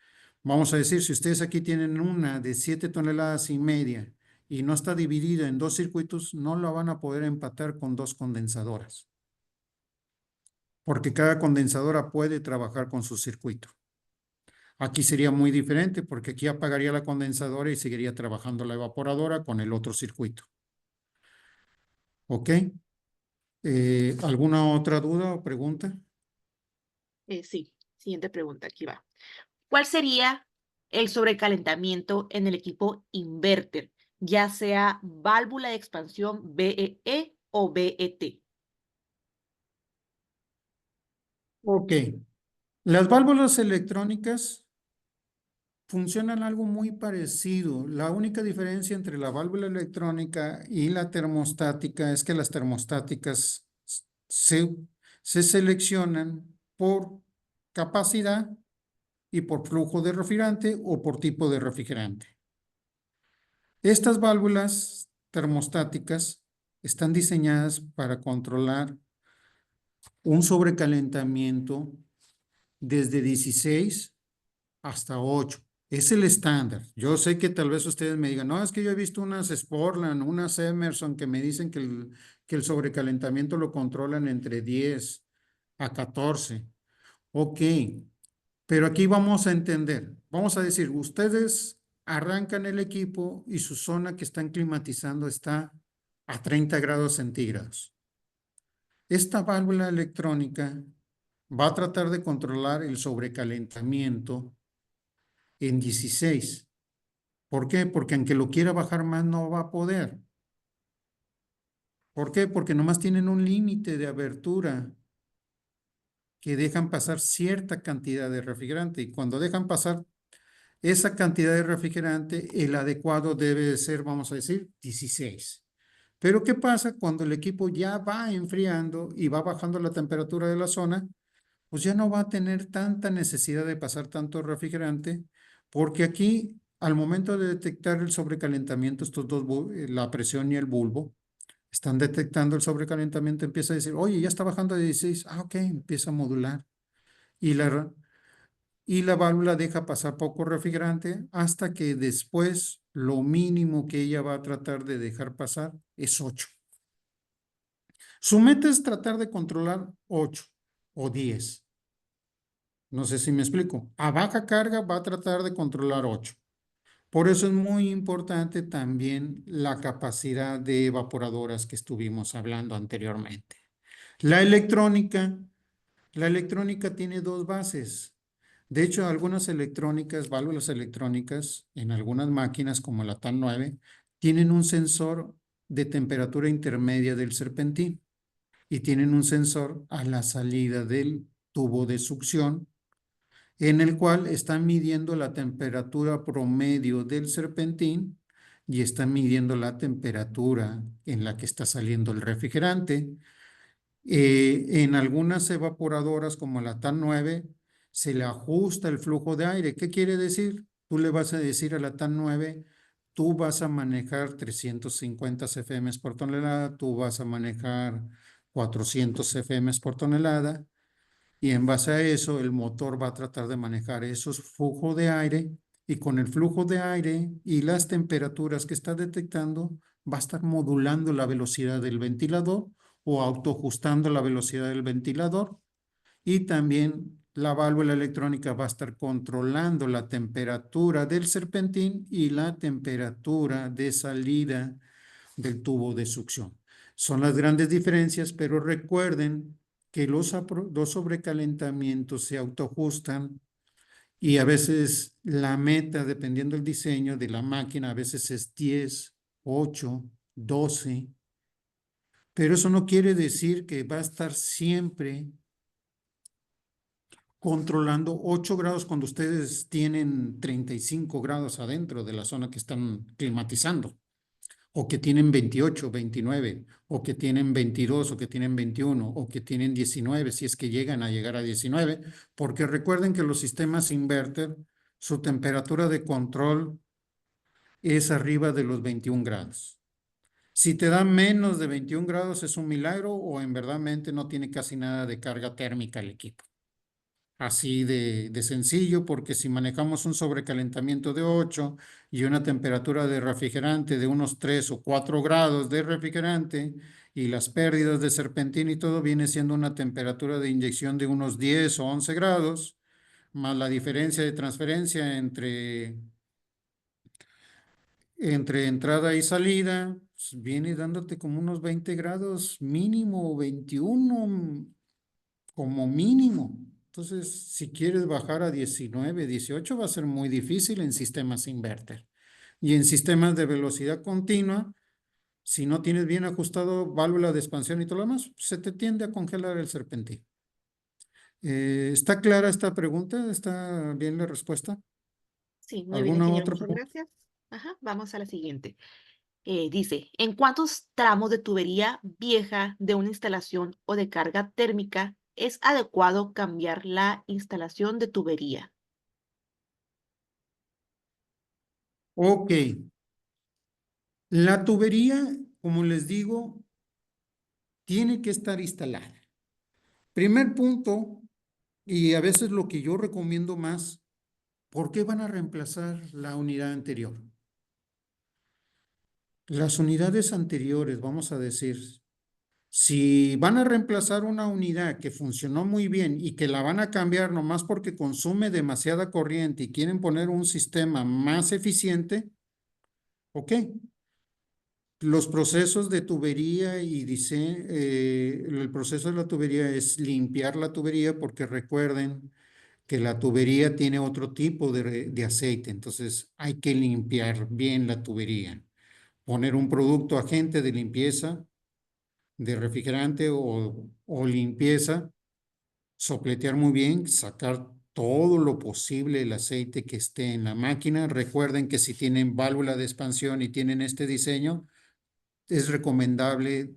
Vamos a decir, si ustedes aquí tienen una de 7 toneladas y media y no está dividida en dos circuitos, no la van a poder empatar con dos condensadoras, porque cada condensadora puede trabajar con su circuito. Aquí sería muy diferente porque aquí apagaría la condensadora y seguiría trabajando la evaporadora con el otro circuito. ¿Ok? ¿Alguna otra duda o pregunta? Sí, siguiente pregunta, aquí va. ¿Cuál sería el sobrecalentamiento en el equipo inverter, ya sea válvula de expansión BEE o BET? Ok. Las válvulas electrónicas funcionan algo muy parecido. La única diferencia entre la válvula electrónica y la termostática es que las termostáticas se, se seleccionan por capacidad y por flujo de refrigerante o por tipo de refrigerante. Estas válvulas termostáticas están diseñadas para controlar un sobrecalentamiento desde 16 hasta 8. Es el estándar. Yo sé que tal vez ustedes me digan, no, es que yo he visto unas Sportland, unas Emerson que me dicen que el sobrecalentamiento lo controlan entre 10 a 14. Ok, pero aquí vamos a entender, vamos a decir, ustedes arrancan el equipo y su zona que están climatizando está a 30 grados centígrados. Esta válvula electrónica va a tratar de controlar el sobrecalentamiento en 16. ¿Por qué? Porque aunque lo quiera bajar más, no va a poder. ¿Por qué? Porque nomás tienen un límite de abertura que dejan pasar cierta cantidad de refrigerante. Y cuando dejan pasar esa cantidad de refrigerante, el adecuado debe de ser, vamos a decir, 16. Pero ¿qué pasa cuando el equipo ya va enfriando y va bajando la temperatura de la zona? Pues ya no va a tener tanta necesidad de pasar tanto refrigerante, porque aquí, al momento de detectar el sobrecalentamiento, estos dos, la presión y el bulbo, están detectando el sobrecalentamiento, empieza a decir, oye, ya está bajando de 16, ok, empieza a modular. Y la válvula deja pasar poco refrigerante hasta que después lo mínimo que ella va a tratar de dejar pasar es 8. Su meta es tratar de controlar 8 o 10. No sé si me explico. A baja carga va a tratar de controlar 8. Por eso es muy importante también la capacidad de evaporadoras que estuvimos hablando anteriormente. La electrónica, la electrónica tiene dos bases. De hecho, algunas electrónicas, válvulas electrónicas, en algunas máquinas como la TAN 9, tienen un sensor de temperatura intermedia del serpentín y tienen un sensor a la salida del tubo de succión en el cual están midiendo la temperatura promedio del serpentín y están midiendo la temperatura en la que está saliendo el refrigerante. En algunas evaporadoras como la TAN 9 se le ajusta el flujo de aire. ¿Qué quiere decir? Tú le vas a decir a la TAN 9, tú vas a manejar 350 CFM por tonelada, tú vas a manejar 400 CFM por tonelada, y en base a eso el motor va a tratar de manejar esos flujos de aire, y con el flujo de aire y las temperaturas que está detectando va a estar modulando la velocidad del ventilador o autoajustando la velocidad del ventilador, y también la válvula electrónica va a estar controlando la temperatura del serpentín y la temperatura de salida del tubo de succión. Son las grandes diferencias, pero recuerden que los sobrecalentamientos se autoajustan y a veces la meta, dependiendo del diseño de la máquina, a veces es 10, 8, 12, pero eso no quiere decir que va a estar siempre controlando 8 grados cuando ustedes tienen 35 grados adentro de la zona que están climatizando, o que tienen 28, 29, o que tienen 22, o que tienen 21, o que tienen 19, si es que llegan a llegar a 19, porque recuerden que los sistemas inverter, su temperatura de control es arriba de los 21 grados. Si te da menos de 21 grados es un milagro o en verdad no tiene casi nada de carga térmica el equipo. así de sencillo, porque si manejamos un sobrecalentamiento de 8 y una temperatura de refrigerante de unos 3 o 4 grados de refrigerante y las pérdidas de serpentina y todo viene siendo una temperatura de inyección de unos 10 o 11 grados, más la diferencia de transferencia entre entrada y salida, pues, viene dándote como unos 20 grados mínimo, 21 como mínimo. Entonces, si quieres bajar a 19, 18, va a ser muy difícil en sistemas inverter. Y en sistemas de velocidad continua, si no tienes bien ajustado válvula de expansión y todo lo demás, se te tiende a congelar el serpentín. ¿Está clara esta pregunta? ¿Está bien la respuesta? Sí, muy bien, ¿Alguna ingeniero, otra muchas pregunta? gracias. Ajá, vamos a la siguiente. Dice, ¿en cuántos tramos de tubería vieja de una instalación o de carga térmica es adecuado cambiar la instalación de tubería? Ok. La tubería, como les digo, tiene que estar instalada. Primer punto, y a veces lo que yo recomiendo más, ¿por qué van a reemplazar la unidad anterior? Las unidades anteriores, vamos a decir, si van a reemplazar una unidad que funcionó muy bien y que la van a cambiar nomás porque consume demasiada corriente y quieren poner un sistema más eficiente, ok. Los procesos de tubería y dice, el proceso de la tubería es limpiar la tubería porque recuerden que la tubería tiene otro tipo de aceite, entonces hay que limpiar bien la tubería. Poner un producto agente de limpieza, de refrigerante o limpieza, sopletear muy bien, sacar todo lo posible el aceite que esté en la máquina. Recuerden que si tienen válvula de expansión y tienen este diseño, es recomendable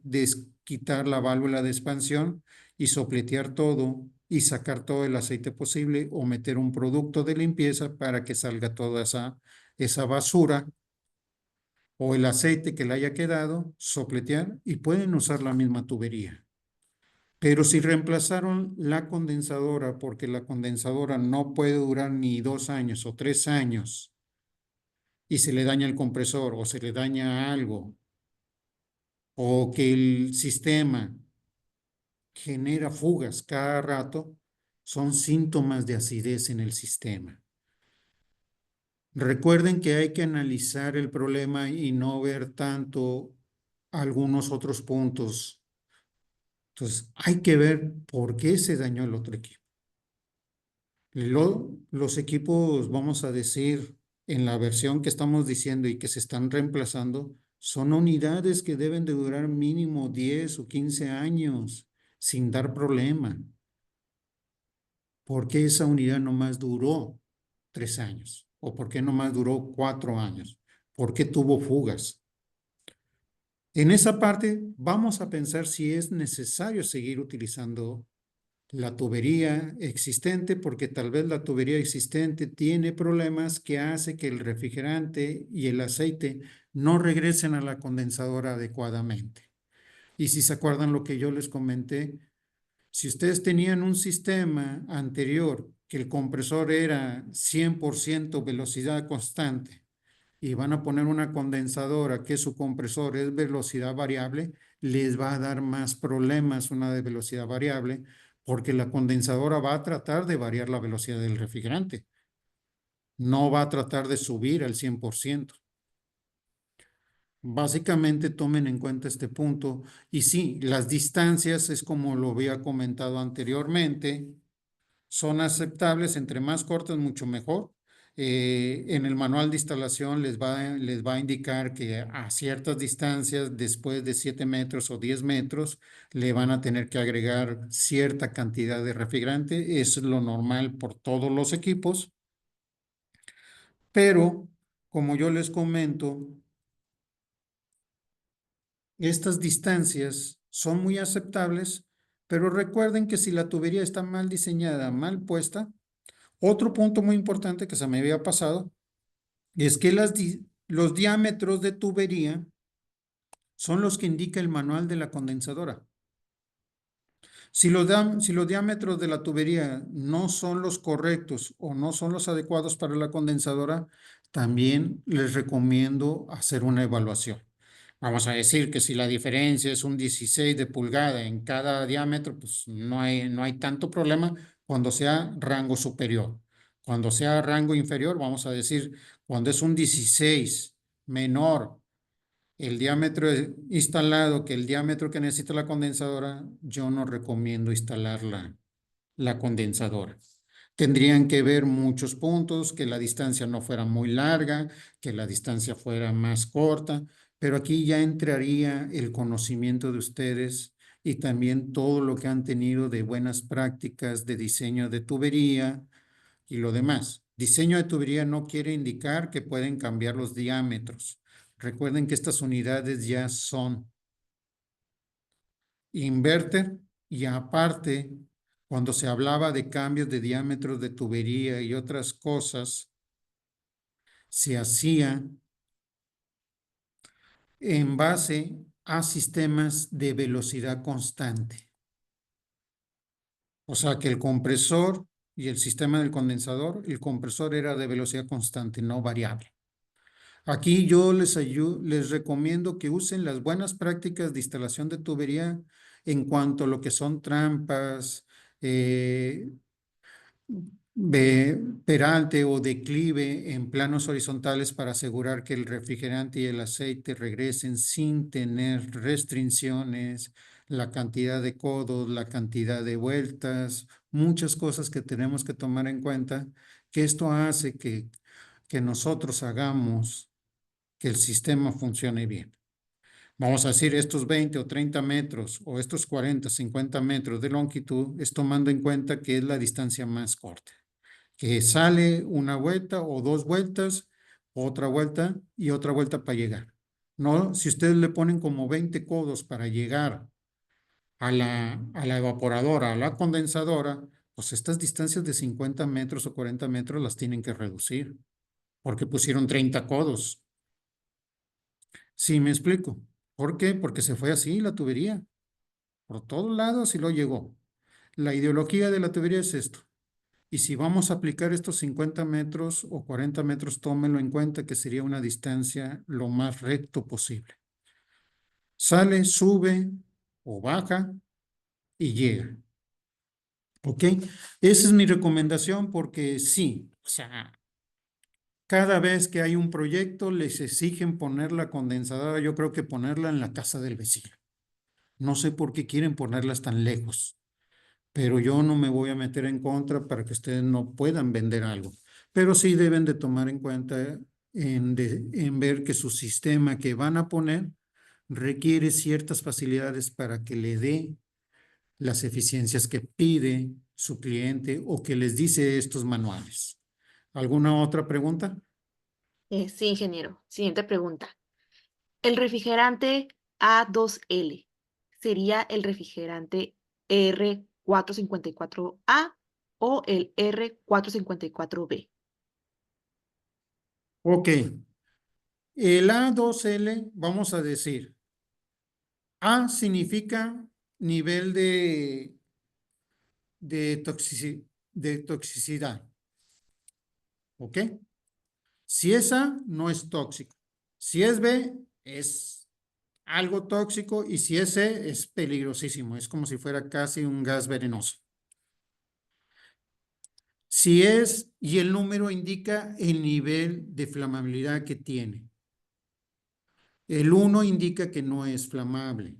quitar la válvula de expansión y sopletear todo y sacar todo el aceite posible o meter un producto de limpieza para que salga toda esa basura o el aceite que le haya quedado, sopletear y pueden usar la misma tubería. Pero si reemplazaron la condensadora porque la condensadora no puede durar ni 2 años o 3 años y se le daña el compresor o se le daña algo o que el sistema genera fugas cada rato, son síntomas de acidez en el sistema. Recuerden que hay que analizar el problema y no ver tanto algunos otros puntos. Entonces, hay que ver por qué se dañó el otro equipo. Los equipos, vamos a decir, en la versión que estamos diciendo y que se están reemplazando, son unidades que deben de durar mínimo 10 o 15 años sin dar problema. ¿Por qué esa unidad nomás duró 3 años? ¿O por qué nomás duró 4 años? ¿Por qué tuvo fugas? En esa parte vamos a pensar si es necesario seguir utilizando la tubería existente, porque tal vez la tubería existente tiene problemas que hace que el refrigerante y el aceite no regresen a la condensadora adecuadamente. Y si se acuerdan lo que yo les comenté, si ustedes tenían un sistema anterior que el compresor era 100% velocidad constante y van a poner una condensadora que su compresor es velocidad variable, les va a dar más problemas una de velocidad variable porque la condensadora va a tratar de variar la velocidad del refrigerante, no va a tratar de subir al 100%. Básicamente tomen en cuenta este punto y sí, las distancias es como lo había comentado anteriormente, son aceptables, entre más cortas mucho mejor. En el manual de instalación les va a indicar que a ciertas distancias, después de 7 metros o 10 metros, le van a tener que agregar cierta cantidad de refrigerante. Es lo normal por todos los equipos, pero como yo les comento, estas distancias son muy aceptables, pero recuerden que si la tubería está mal diseñada, mal puesta, otro punto muy importante que se me había pasado es que los diámetros de tubería son los que indica el manual de la condensadora. Si los diámetros de la tubería no son los correctos o no son los adecuados para la condensadora, también les recomiendo hacer una evaluación. Vamos a decir que si la diferencia es un 16 de pulgada en cada diámetro, pues no hay tanto problema cuando sea rango superior. Cuando sea rango inferior, vamos a decir, cuando es un 16 menor el diámetro instalado que el diámetro que necesita la condensadora, yo no recomiendo instalar la condensadora. Tendrían que ver muchos puntos, que la distancia no fuera muy larga, que la distancia fuera más corta, pero aquí ya entraría el conocimiento de ustedes y también todo lo que han tenido de buenas prácticas de diseño de tubería y lo demás. Diseño de tubería no quiere indicar que pueden cambiar los diámetros. Recuerden que estas unidades ya son inverter y aparte, cuando se hablaba de cambios de diámetros de tubería y otras cosas, se hacía en base a sistemas de velocidad constante. O sea que el compresor y el sistema del condensador, el compresor era de velocidad constante, no variable. Aquí yo les recomiendo que usen las buenas prácticas de instalación de tubería en cuanto a lo que son trampas, eh, peralte o declive en planos horizontales para asegurar que el refrigerante y el aceite regresen sin tener restricciones, la cantidad de codos, la cantidad de vueltas, muchas cosas que tenemos que tomar en cuenta, que esto hace que nosotros hagamos que el sistema funcione bien. Vamos a decir, estos 20 o 30 metros o estos 40, 50 metros de longitud es tomando en cuenta que es la distancia más corta, que sale una vuelta o dos vueltas, otra vuelta y otra vuelta para llegar. No, si ustedes le ponen como 20 codos para llegar a la evaporadora, a la condensadora, pues estas distancias de 50 metros o 40 metros las tienen que reducir, porque pusieron 30 codos. Sí, me explico. ¿Por qué? Porque se fue así la tubería, por todos lados y lo llegó. La ideología de la tubería es esto. Y si vamos a aplicar estos 50 metros o 40 metros, tómenlo en cuenta que sería una distancia lo más recto posible. Sale, sube o baja y llega. ¿Ok? Esa es mi recomendación porque sí, o sea, cada vez que hay un proyecto les exigen poner la condensadora, yo creo que ponerla en la casa del vecino. No sé por qué quieren ponerlas tan lejos, pero yo no me voy a meter en contra para que ustedes no puedan vender algo. Pero sí deben de tomar en cuenta en ver que su sistema que van a poner requiere ciertas facilidades para que le dé las eficiencias que pide su cliente o que les dice estos manuales. ¿Alguna otra pregunta? Sí, ingeniero. Siguiente pregunta. El refrigerante A2L sería el refrigerante R454A o el R454B. Ok, el A2L, vamos a decir, A significa nivel de toxicidad, ¿ok? Si es A, no es tóxico. Si es B, es algo tóxico y si es C, es peligrosísimo. Es como si fuera casi un gas venenoso. Si es, y el número indica el nivel de flamabilidad que tiene. El 1 indica que no es flamable.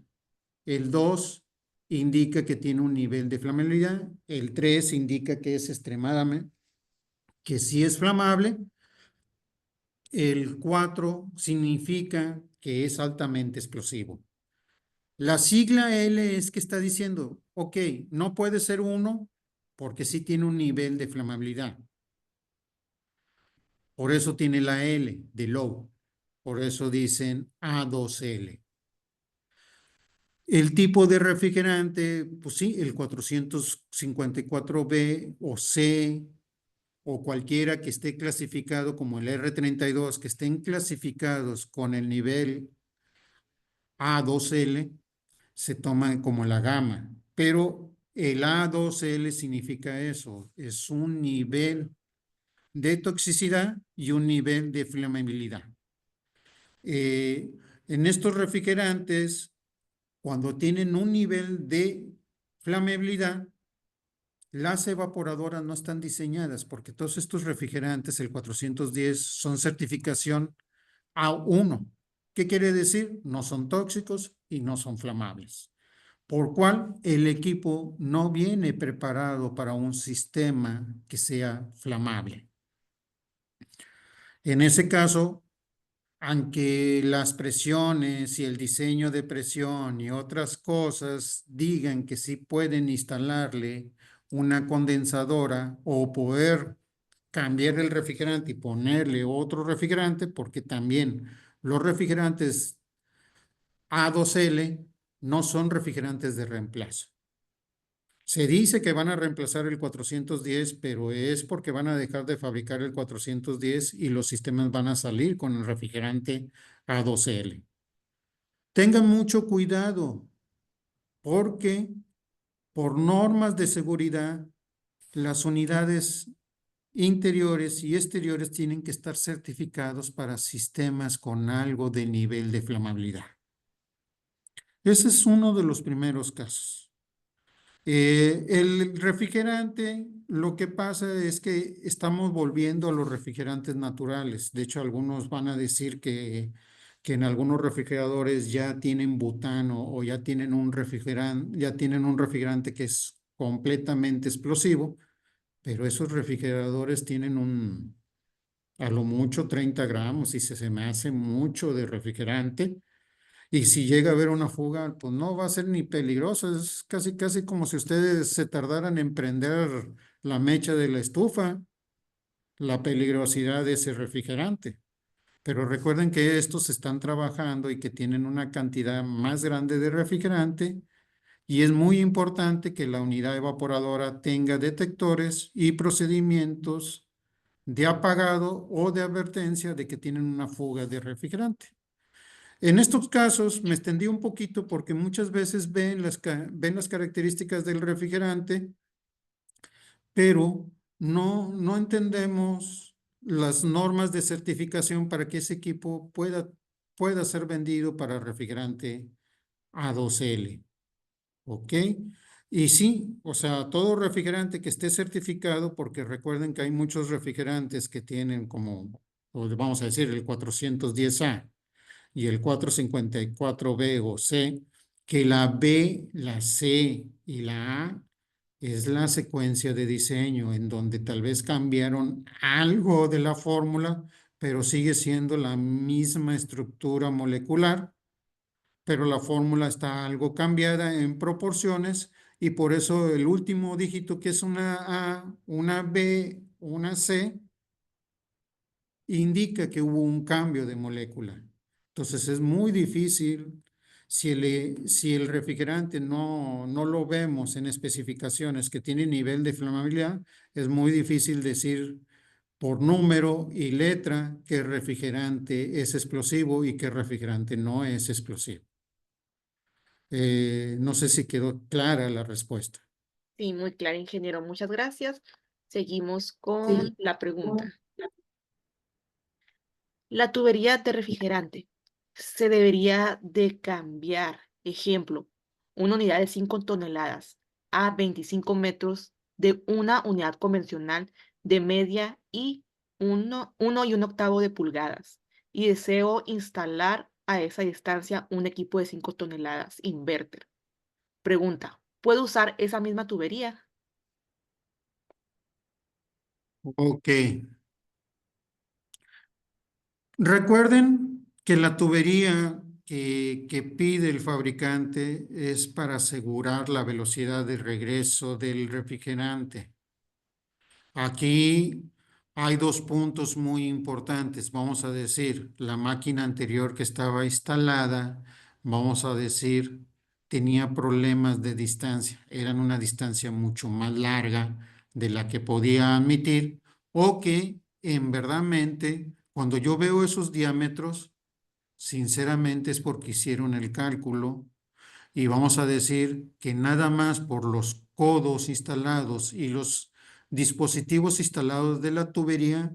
El 2 indica que tiene un nivel de flamabilidad. El 3 indica que es extremadamente, que sí es flamable. El 4 significa que es altamente explosivo. La sigla L es que está diciendo, ok, no puede ser 1 porque sí tiene un nivel de flamabilidad. Por eso tiene la L de low. Por eso dicen A2L. El tipo de refrigerante, pues sí, el 454B o C o cualquiera que esté clasificado como el R32, que estén clasificados con el nivel A2L, se toma como la gama. Pero El A2L significa eso, es un nivel de toxicidad y un nivel de flamabilidad. En estos refrigerantes, cuando tienen un nivel de flamabilidad, las evaporadoras no están diseñadas porque todos estos refrigerantes, el 410, son certificación A1. ¿Qué quiere decir? No son tóxicos y no son flamables. Por cual el equipo no viene preparado para un sistema que sea flamable. En ese caso, aunque las presiones y el diseño de presión y otras cosas digan que sí pueden instalarle una condensadora o poder cambiar el refrigerante y ponerle otro refrigerante, porque también los refrigerantes A2L no son refrigerantes de reemplazo. Se dice que van a reemplazar el 410, pero es porque van a dejar de fabricar el 410 y los sistemas van a salir con el refrigerante A2L. Tengan mucho cuidado porque por normas de seguridad, las unidades interiores y exteriores tienen que estar certificados para sistemas con algo de nivel de flamabilidad. Ese es uno de los primeros casos. El refrigerante, lo que pasa es que estamos volviendo a los refrigerantes naturales. De hecho, algunos van a decir que en algunos refrigeradores ya tienen butano o ya tienen un refrigerante que es completamente explosivo, pero esos refrigeradores tienen a lo mucho 30 gramos y se me hace mucho de refrigerante. Y si llega a haber una fuga, pues no va a ser ni peligroso. Es casi, casi como si ustedes se tardaran en prender la mecha de la estufa, la peligrosidad de ese refrigerante. Pero recuerden que estos están trabajando y que tienen una cantidad más grande de refrigerante y es muy importante que la unidad evaporadora tenga detectores y procedimientos de apagado o de advertencia de que tienen una fuga de refrigerante. En estos casos me extendí un poquito porque muchas veces ven las características del refrigerante, pero no entendemos las normas de certificación para que ese equipo pueda ser vendido para refrigerante A2L. ¿Ok? Y sí, o sea, todo refrigerante que esté certificado, porque recuerden que hay muchos refrigerantes que tienen como, vamos a decir, el 410A y el 454B o C, que la B, la C y la A es la secuencia de diseño en donde tal vez cambiaron algo de la fórmula, pero sigue siendo la misma estructura molecular, pero la fórmula está algo cambiada en proporciones y por eso el último dígito que es una A, una B, una C, indica que hubo un cambio de molécula. Entonces es muy difícil si el refrigerante no lo vemos en especificaciones que tiene nivel de flamabilidad, es muy difícil decir por número y letra qué refrigerante es explosivo y qué refrigerante no es explosivo. No sé si quedó clara la respuesta. Sí, muy claro, ingeniero. Muchas gracias. Seguimos Sí. con la pregunta. La tubería de refrigerante se debería de cambiar. Ejemplo, una unidad de 5 toneladas a 25 metros de una unidad convencional de media y 1,1 de pulgadas. Y deseo instalar a esa distancia un equipo de 5 toneladas inverter. Pregunta, ¿puedo usar esa misma tubería? Ok. Recuerden que la tubería que pide el fabricante es para asegurar la velocidad de regreso del refrigerante. Aquí hay dos puntos muy importantes. Vamos a decir, la máquina anterior que estaba instalada, vamos a decir, tenía problemas de distancia. Eran una distancia mucho más larga de la que podía admitir o que en verdadmente, cuando yo veo esos diámetros, sinceramente es porque hicieron el cálculo y vamos a decir que nada más por los codos instalados y los dispositivos instalados de la tubería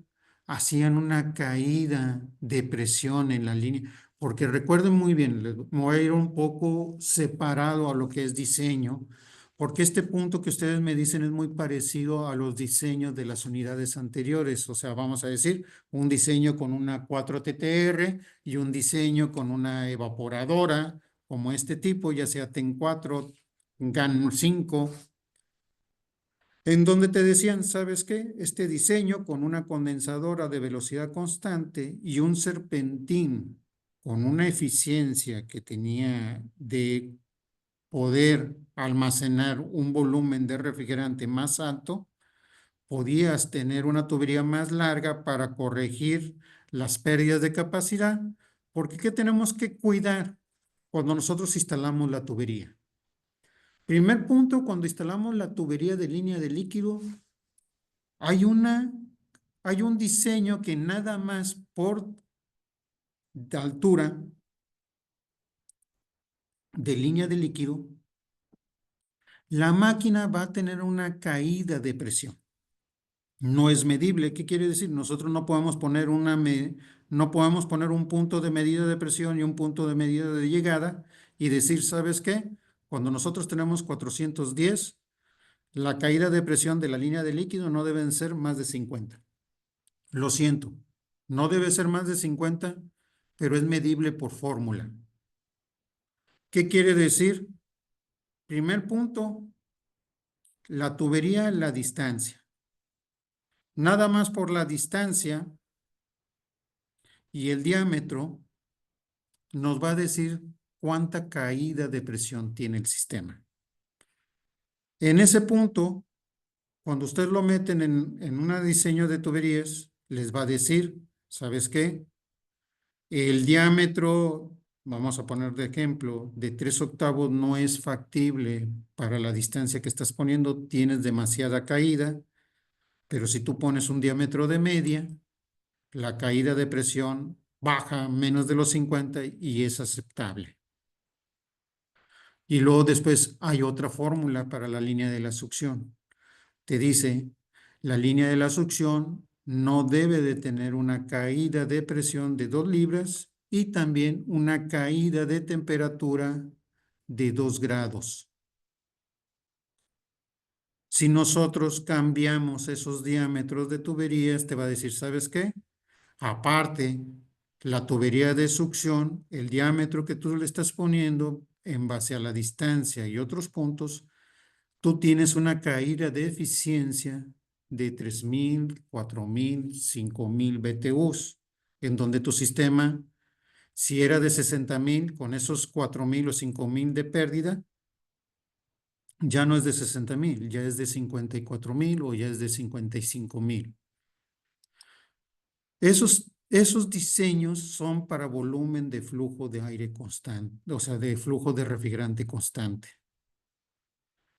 hacían una caída de presión en la línea, porque recuerden muy bien, me voy a ir un poco separado a lo que es diseño, porque este punto que ustedes me dicen es muy parecido a los diseños de las unidades anteriores, o sea, vamos a decir, un diseño con una 4TTR y un diseño con una evaporadora como este tipo, ya sea TEN 4, GAN 5, en donde te decían, ¿sabes qué? Este diseño con una condensadora de velocidad constante y un serpentín con una eficiencia que tenía de poder almacenar un volumen de refrigerante más alto, podías tener una tubería más larga para corregir las pérdidas de capacidad, porque ¿qué tenemos que cuidar cuando nosotros instalamos la tubería? Primer punto, cuando instalamos la tubería de línea de líquido, hay un diseño que nada más por de altura de línea de líquido, la máquina va a tener una caída de presión. No es medible. ¿Qué quiere decir? Nosotros no podemos poner no podemos poner un punto de medida de presión y un punto de medida de llegada y decir, ¿sabes qué? Cuando nosotros tenemos 410, la caída de presión de la línea de líquido no deben ser más de 50. Lo siento, no debe ser más de 50, pero es medible por fórmula. ¿Qué quiere decir? Primer punto, la tubería, la distancia. Nada más por la distancia y el diámetro nos va a decir cuánta caída de presión tiene el sistema. En ese punto, cuando ustedes lo meten en un diseño de tuberías, les va a decir, ¿sabes qué? El diámetro, vamos a poner de ejemplo, de 3/8 no es factible para la distancia que estás poniendo, tienes demasiada caída, pero si tú pones un diámetro de media, la caída de presión baja menos de los 50 y es aceptable. Y luego después hay otra fórmula para la línea de la succión. Te dice, la línea de la succión no debe de tener una caída de presión de 2 libras y también una caída de temperatura de 2 grados. Si nosotros cambiamos esos diámetros de tuberías, te va a decir, ¿sabes qué? Aparte, la tubería de succión, el diámetro que tú le estás poniendo en base a la distancia y otros puntos, tú tienes una caída de eficiencia de 3,000, 4,000, 5,000 BTUs, en donde tu sistema, si era de 60,000, con esos 4,000 o 5,000 de pérdida, ya no es de 60,000, ya es de 54,000 o ya es de 55,000. Esos diseños son para volumen de flujo de aire constante, o sea, de flujo de refrigerante constante.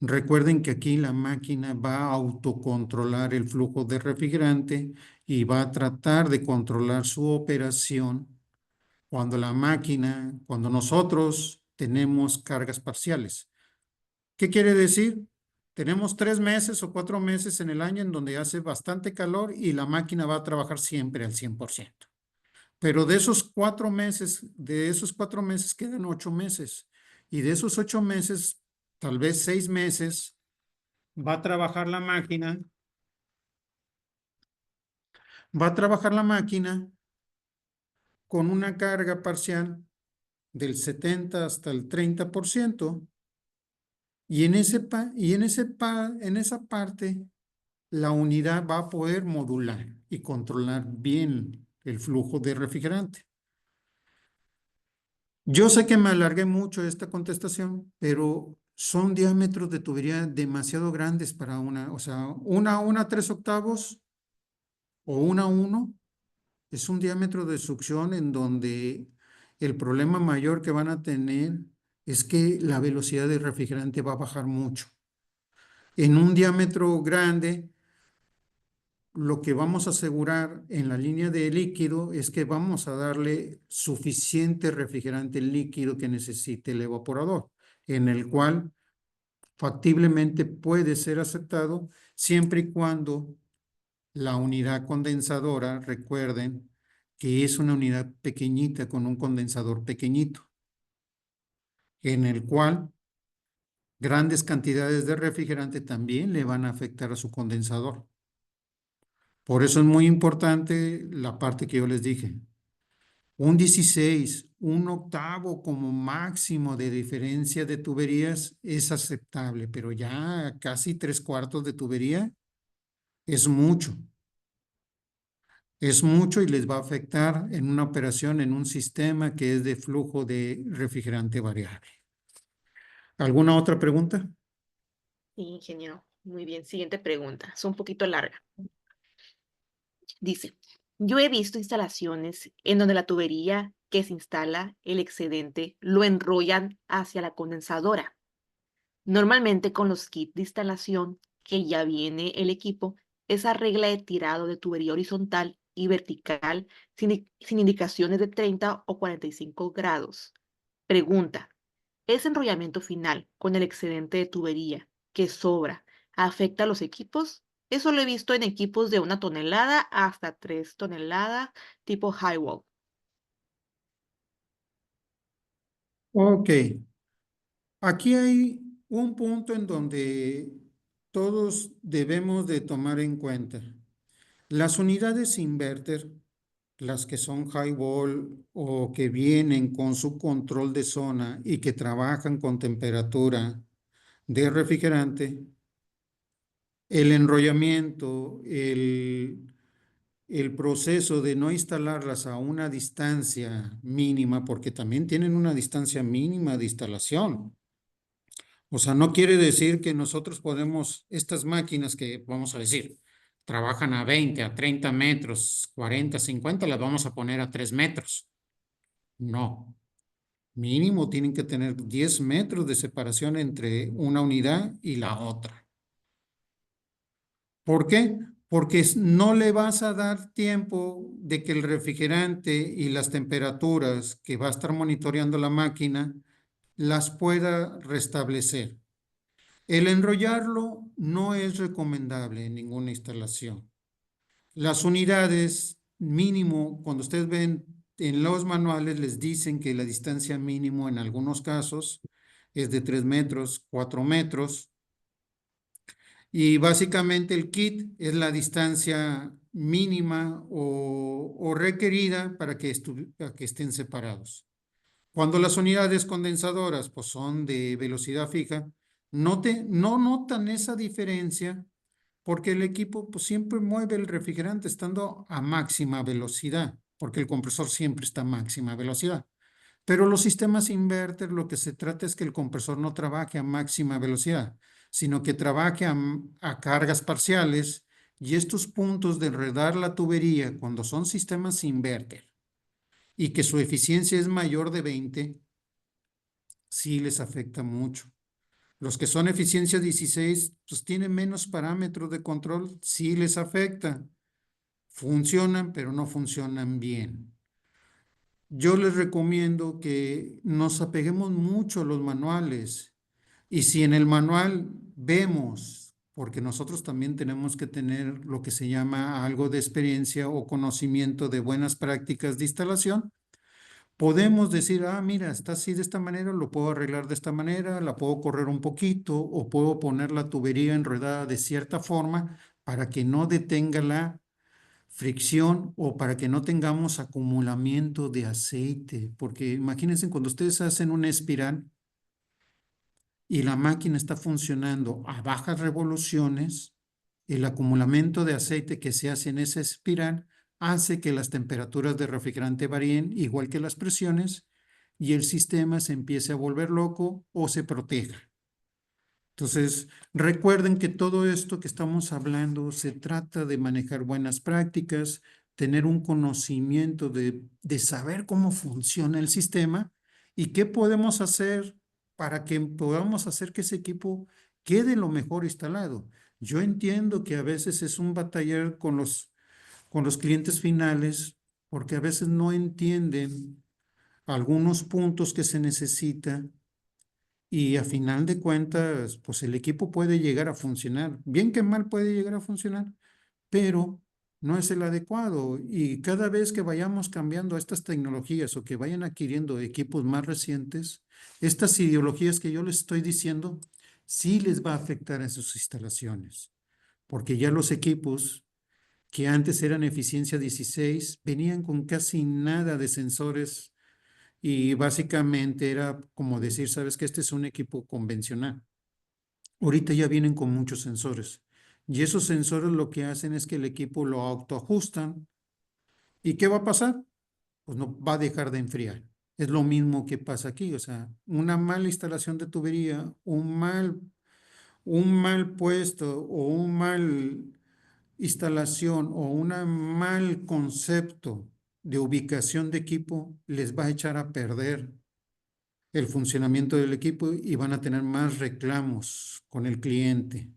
Recuerden que aquí la máquina va a autocontrolar el flujo de refrigerante y va a tratar de controlar su operación cuando nosotros tenemos cargas parciales. ¿Qué quiere decir? Tenemos 3 meses o 4 meses en el año en donde hace bastante calor y la máquina va a trabajar siempre al 100%. Pero de esos 4 meses quedan 8 meses. Y de esos 8 meses, tal vez 6 meses, va a trabajar la máquina, va a trabajar la máquina con una carga parcial del 70 hasta el 30%, y en esa parte la unidad va a poder modular y controlar bien el flujo de refrigerante. Yo sé que me alargué mucho esta contestación, pero son diámetros de tubería demasiado grandes para o sea, una 3/8 o una 1 es un diámetro de succión en donde el problema mayor que van a tener es que la velocidad del refrigerante va a bajar mucho. En un diámetro grande, lo que vamos a asegurar en la línea de líquido es que vamos a darle suficiente refrigerante líquido que necesite el evaporador, en el cual factiblemente puede ser aceptado siempre y cuando la unidad condensadora, recuerden que es una unidad pequeñita con un condensador pequeñito, en el cual grandes cantidades de refrigerante también le van a afectar a su condensador. Por eso es muy importante la parte que yo les dije. Un 16, un octavo como máximo de diferencia de tuberías es aceptable, pero ya casi 3/4 de tubería es mucho. Es mucho y les va a afectar en una operación en un sistema que es de flujo de refrigerante variable. ¿Alguna otra pregunta? Sí, ingeniero. Muy bien. Siguiente pregunta. Es un poquito larga. Dice, yo he visto instalaciones en donde la tubería que se instala el excedente lo enrollan hacia la condensadora. Normalmente con los kits de instalación que ya viene el equipo, esa regla de tirado de tubería horizontal y vertical sin indicaciones de 30 o 45 grados. Pregunta, ¿ese enrollamiento final con el excedente de tubería que sobra afecta a los equipos? Eso lo he visto en equipos de 1 tonelada hasta 3 toneladas, tipo Highwall. Ok, aquí hay un punto en donde todos debemos de tomar en cuenta. Las unidades inverter, las que son high wall o que vienen con su control de zona y que trabajan con temperatura de refrigerante, el enrollamiento, el proceso de no instalarlas a una distancia mínima, porque también tienen una distancia mínima de instalación. O sea, no quiere decir que nosotros podemos, estas máquinas que vamos a decir, trabajan a 20, a 30 metros, 40, 50, las vamos a poner a 3 metros. No, mínimo tienen que tener 10 metros de separación entre una unidad y la otra. ¿Por qué? Porque no le vas a dar tiempo de que el refrigerante y las temperaturas que va a estar monitoreando la máquina las pueda restablecer. El enrollarlo no es recomendable en ninguna instalación. Las unidades mínimo, cuando ustedes ven en los manuales, les dicen que la distancia mínimo en algunos casos es de 3 metros, 4 metros. Y básicamente el kit es la distancia mínima o requerida para que estén separados. Cuando las unidades condensadoras pues, son de velocidad fija, no notan esa diferencia porque el equipo pues, siempre mueve el refrigerante estando a máxima velocidad, porque el compresor siempre está a máxima velocidad. Pero los sistemas inverter lo que se trata es que el compresor no trabaje a máxima velocidad, sino que trabaje a cargas parciales y estos puntos de enredar la tubería cuando son sistemas inverter y que su eficiencia es mayor de 20, sí les afecta mucho. Los que son eficiencia 16, pues tienen menos parámetros de control, sí les afecta. Funcionan, pero no funcionan bien. Yo les recomiendo que nos apeguemos mucho a los manuales y si en el manual vemos, porque nosotros también tenemos que tener lo que se llama algo de experiencia o conocimiento de buenas prácticas de instalación, podemos decir, ah, mira, está así de esta manera, lo puedo arreglar de esta manera, la puedo correr un poquito o puedo poner la tubería enredada de cierta forma para que no detenga la fricción o para que no tengamos acumulamiento de aceite, porque imagínense cuando ustedes hacen una espiral y la máquina está funcionando a bajas revoluciones, el acumulamiento de aceite que se hace en esa espiral hace que las temperaturas de refrigerante varíen igual que las presiones y el sistema se empiece a volver loco o se proteja. Entonces, recuerden que todo esto que estamos hablando se trata de manejar buenas prácticas, tener un conocimiento de saber cómo funciona el sistema y qué podemos hacer para que podamos hacer que ese equipo quede lo mejor instalado. Yo entiendo que a veces es un batallar con los clientes finales porque a veces no entienden algunos puntos que se necesitan y a final de cuentas, pues el equipo puede llegar a funcionar. Bien que mal puede llegar a funcionar, pero no es el adecuado. Y cada vez que vayamos cambiando estas tecnologías o que vayan adquiriendo equipos más recientes, estas ideologías que yo les estoy diciendo, sí les va a afectar en sus instalaciones, porque ya los equipos que antes eran eficiencia 16 venían con casi nada de sensores y básicamente era como decir, sabes que este es un equipo convencional. Ahorita ya vienen con muchos sensores. Y esos sensores lo que hacen es que el equipo lo autoajustan. ¿Y qué va a pasar? Pues no va a dejar de enfriar. Es lo mismo que pasa aquí. O sea, una mala instalación de tubería, un mal puesto o un mal instalación o un mal concepto de ubicación de equipo les va a echar a perder el funcionamiento del equipo y van a tener más reclamos con el cliente.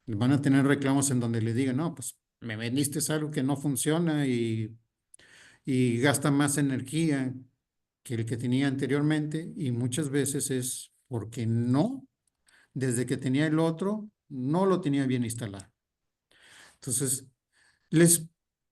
Van a tener reclamos en donde le digan, no, pues me vendiste algo que no funciona y gasta más energía que el que tenía anteriormente y muchas veces es porque no, desde que tenía el otro, no lo tenía bien instalado. Entonces, les,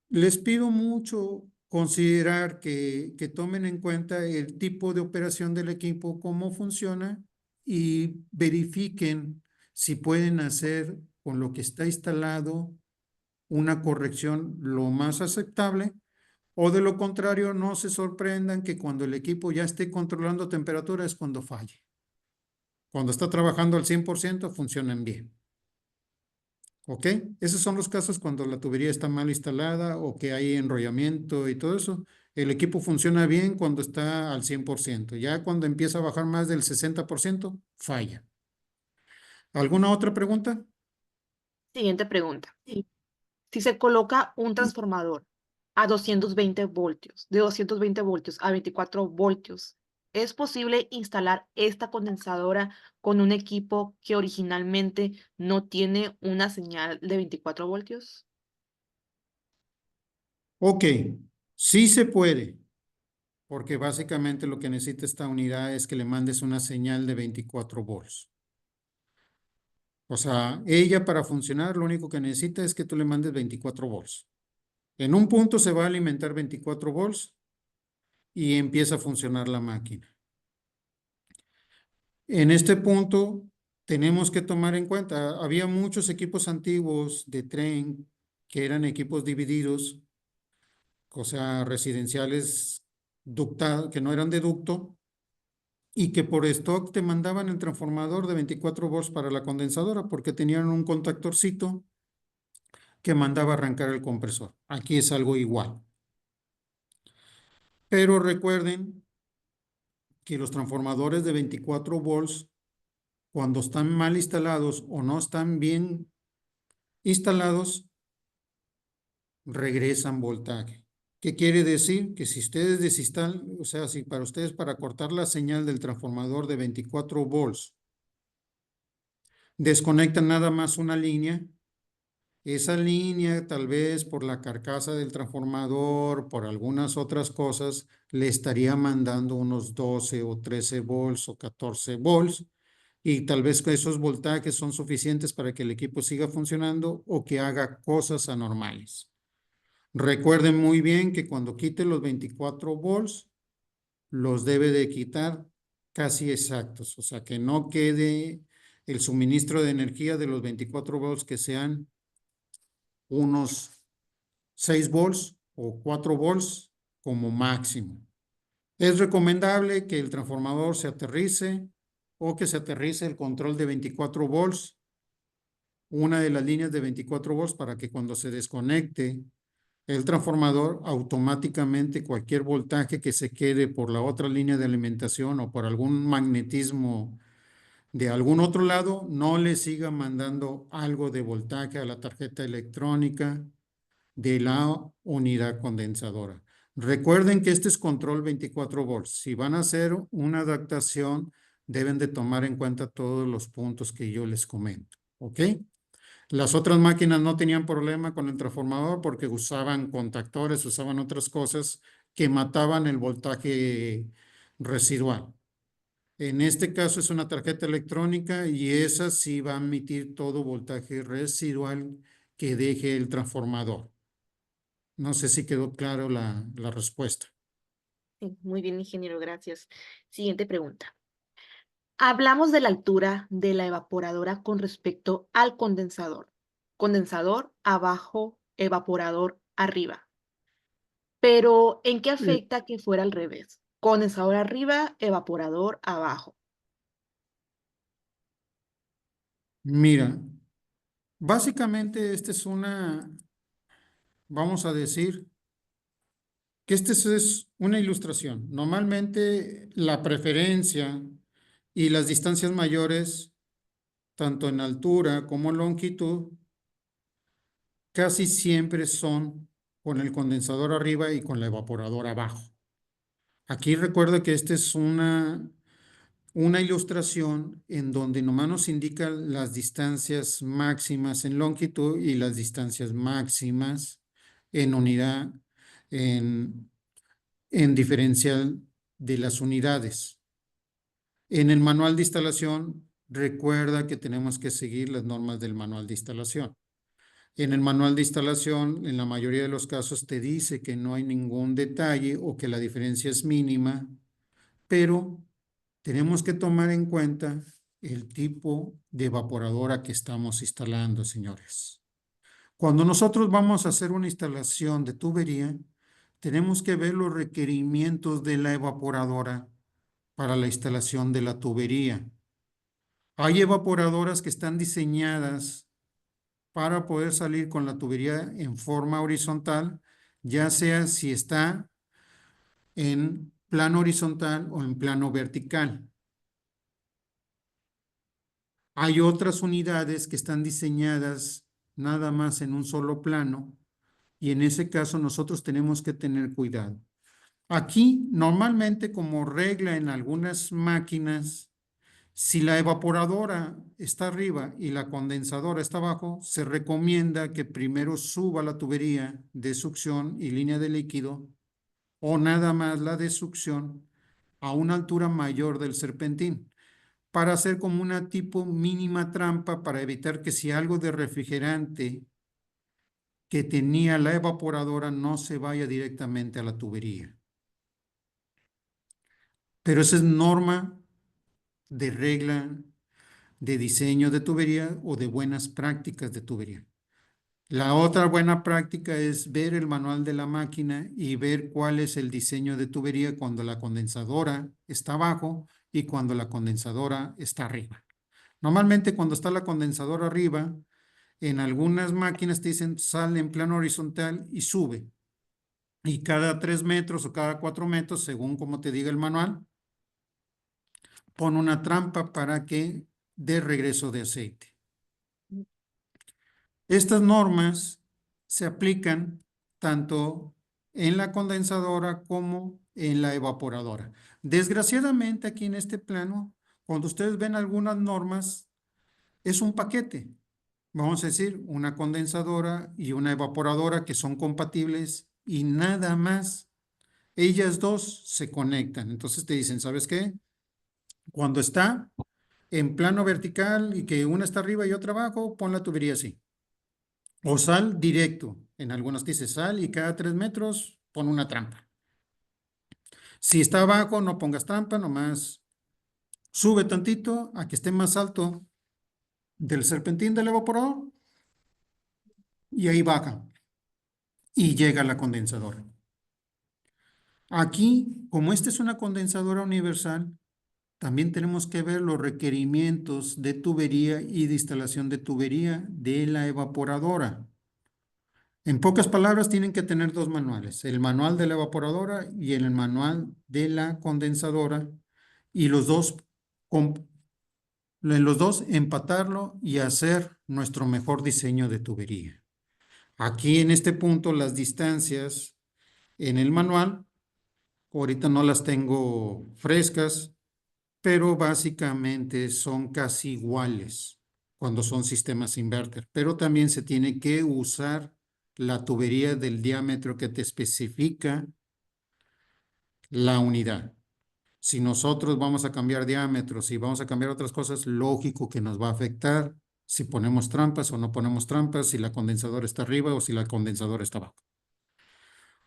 les pido mucho considerar que tomen en cuenta el tipo de operación del equipo, cómo funciona y verifiquen si pueden hacer con lo que está instalado una corrección lo más aceptable o de lo contrario no se sorprendan que cuando el equipo ya esté controlando temperatura es cuando falle. Cuando está trabajando al 100% funcionan bien. ¿Ok? Esos son los casos cuando la tubería está mal instalada o que hay enrollamiento y todo eso. El equipo funciona bien cuando está al 100%. Ya cuando empieza a bajar más del 60%, falla. ¿Alguna otra pregunta? Siguiente pregunta. Si se coloca un transformador a 220 voltios, de 220 voltios a 24 voltios, ¿es posible instalar esta condensadora con un equipo que originalmente no tiene una señal de 24 voltios? Ok, sí se puede, porque básicamente lo que necesita esta unidad es que le mandes una señal de 24 volts. O sea, ella para funcionar lo único que necesita es que tú le mandes 24 volts. En un punto se va a alimentar 24 volts y empieza a funcionar la máquina. En este punto tenemos que tomar en cuenta, había muchos equipos antiguos de tren que eran equipos divididos, o sea, residenciales que no eran de ducto y que por stock te mandaban el transformador de 24 volts para la condensadora porque tenían un contactorcito que mandaba arrancar el compresor. Aquí es algo igual. Pero recuerden que los transformadores de 24 volts, cuando están mal instalados o no están bien instalados, regresan voltaje. ¿Qué quiere decir? Que si ustedes desinstalan, o sea, si para ustedes para cortar la señal del transformador de 24 volts, desconectan nada más una línea, esa línea tal vez por la carcasa del transformador, por algunas otras cosas, le estaría mandando unos 12 o 13 volts o 14 volts y tal vez que esos voltajes son suficientes para que el equipo siga funcionando o que haga cosas anormales. Recuerden muy bien que cuando quite los 24 volts, los debe de quitar casi exactos, o sea, que no quede el suministro de energía de los 24 volts que sean unos 6 volts o 4 volts como máximo. Es recomendable que el transformador se aterrice o que se aterrice el control de 24 volts, una de las líneas de 24 volts para que cuando se desconecte el transformador, automáticamente cualquier voltaje que se quede por la otra línea de alimentación o por algún magnetismo de algún otro lado, no le siga mandando algo de voltaje a la tarjeta electrónica de la unidad condensadora. Recuerden que este es control 24 volts. Si van a hacer una adaptación, deben de tomar en cuenta todos los puntos que yo les comento. ¿Ok? Las otras máquinas no tenían problema con el transformador porque usaban contactores, usaban otras cosas que mataban el voltaje residual. En este caso es una tarjeta electrónica y esa sí va a emitir todo voltaje residual que deje el transformador. No sé si quedó claro la respuesta. Sí, muy bien, ingeniero, gracias. Siguiente pregunta. Hablamos de la altura de la evaporadora con respecto al condensador. Condensador abajo, evaporador arriba. Pero, ¿en qué Eh, afecta que fuera al revés? Condensador arriba, evaporador abajo. Mira, básicamente esta es vamos a decir que esta es una ilustración. Normalmente la preferencia y las distancias mayores, tanto en altura como en longitud, casi siempre son con el condensador arriba y con la evaporadora abajo. Aquí recuerda que esta es una ilustración en donde nomás nos indica las distancias máximas en longitud y las distancias máximas en unidad, en, en diferencial de las unidades. En el manual de instalación, recuerda que tenemos que seguir las normas del manual de instalación. En el manual de instalación, en la mayoría de los casos, te dice que no hay ningún detalle o que la diferencia es mínima, pero tenemos que tomar en cuenta el tipo de evaporadora que estamos instalando, señores. Cuando nosotros vamos a hacer una instalación de tubería, tenemos que ver los requerimientos de la evaporadora para la instalación de la tubería. Hay evaporadoras que están diseñadas para poder salir con la tubería en forma horizontal, ya sea si está en plano horizontal o en plano vertical. Hay otras unidades que están diseñadas nada más en un solo plano y en ese caso nosotros tenemos que tener cuidado. Aquí, normalmente como regla en algunas máquinas, si la evaporadora está arriba y la condensadora está abajo, se recomienda que primero suba la tubería de succión y línea de líquido o nada más la de succión a una altura mayor del serpentín para hacer como una tipo mínima trampa para evitar que si algo de refrigerante que tenía la evaporadora no se vaya directamente a la tubería. Pero esa es norma de regla de diseño de tubería o de buenas prácticas de tubería. La otra buena práctica es ver el manual de la máquina y ver cuál es el diseño de tubería cuando la condensadora está abajo y cuando la condensadora está arriba. Normalmente cuando está la condensadora arriba, en algunas máquinas te dicen sale en plano horizontal y sube. Y cada 3 metros o cada 4 metros, según como te diga el manual, pon una trampa para que dé regreso de aceite. Estas normas se aplican tanto en la condensadora como en la evaporadora. Desgraciadamente aquí en este plano, cuando ustedes ven algunas normas, es un paquete. Vamos a decir, una condensadora y una evaporadora que son compatibles y nada más. Ellas dos se conectan. Entonces te dicen, ¿sabes qué? Cuando está en plano vertical y que una está arriba y otra abajo, pon la tubería así. O sal directo. En algunas dice sal y cada 3 metros pon una trampa. Si está abajo, no pongas trampa, nomás sube tantito a que esté más alto del serpentín del evaporador y ahí baja y llega a la condensadora. Aquí, como esta es una condensadora universal, también tenemos que ver los requerimientos de tubería y de instalación de tubería de la evaporadora. En pocas palabras, tienen que tener dos manuales, el manual de la evaporadora y el manual de la condensadora, y en los dos empatarlo y hacer nuestro mejor diseño de tubería. Aquí en este punto las distancias en el manual, ahorita no las tengo frescas, pero básicamente son casi iguales cuando son sistemas inverter, pero también se tiene que usar la tubería del diámetro que te especifica la unidad. Si nosotros vamos a cambiar diámetros y vamos a cambiar otras cosas, lógico que nos va a afectar si ponemos trampas o no ponemos trampas, si la condensadora está arriba o si la condensadora está abajo.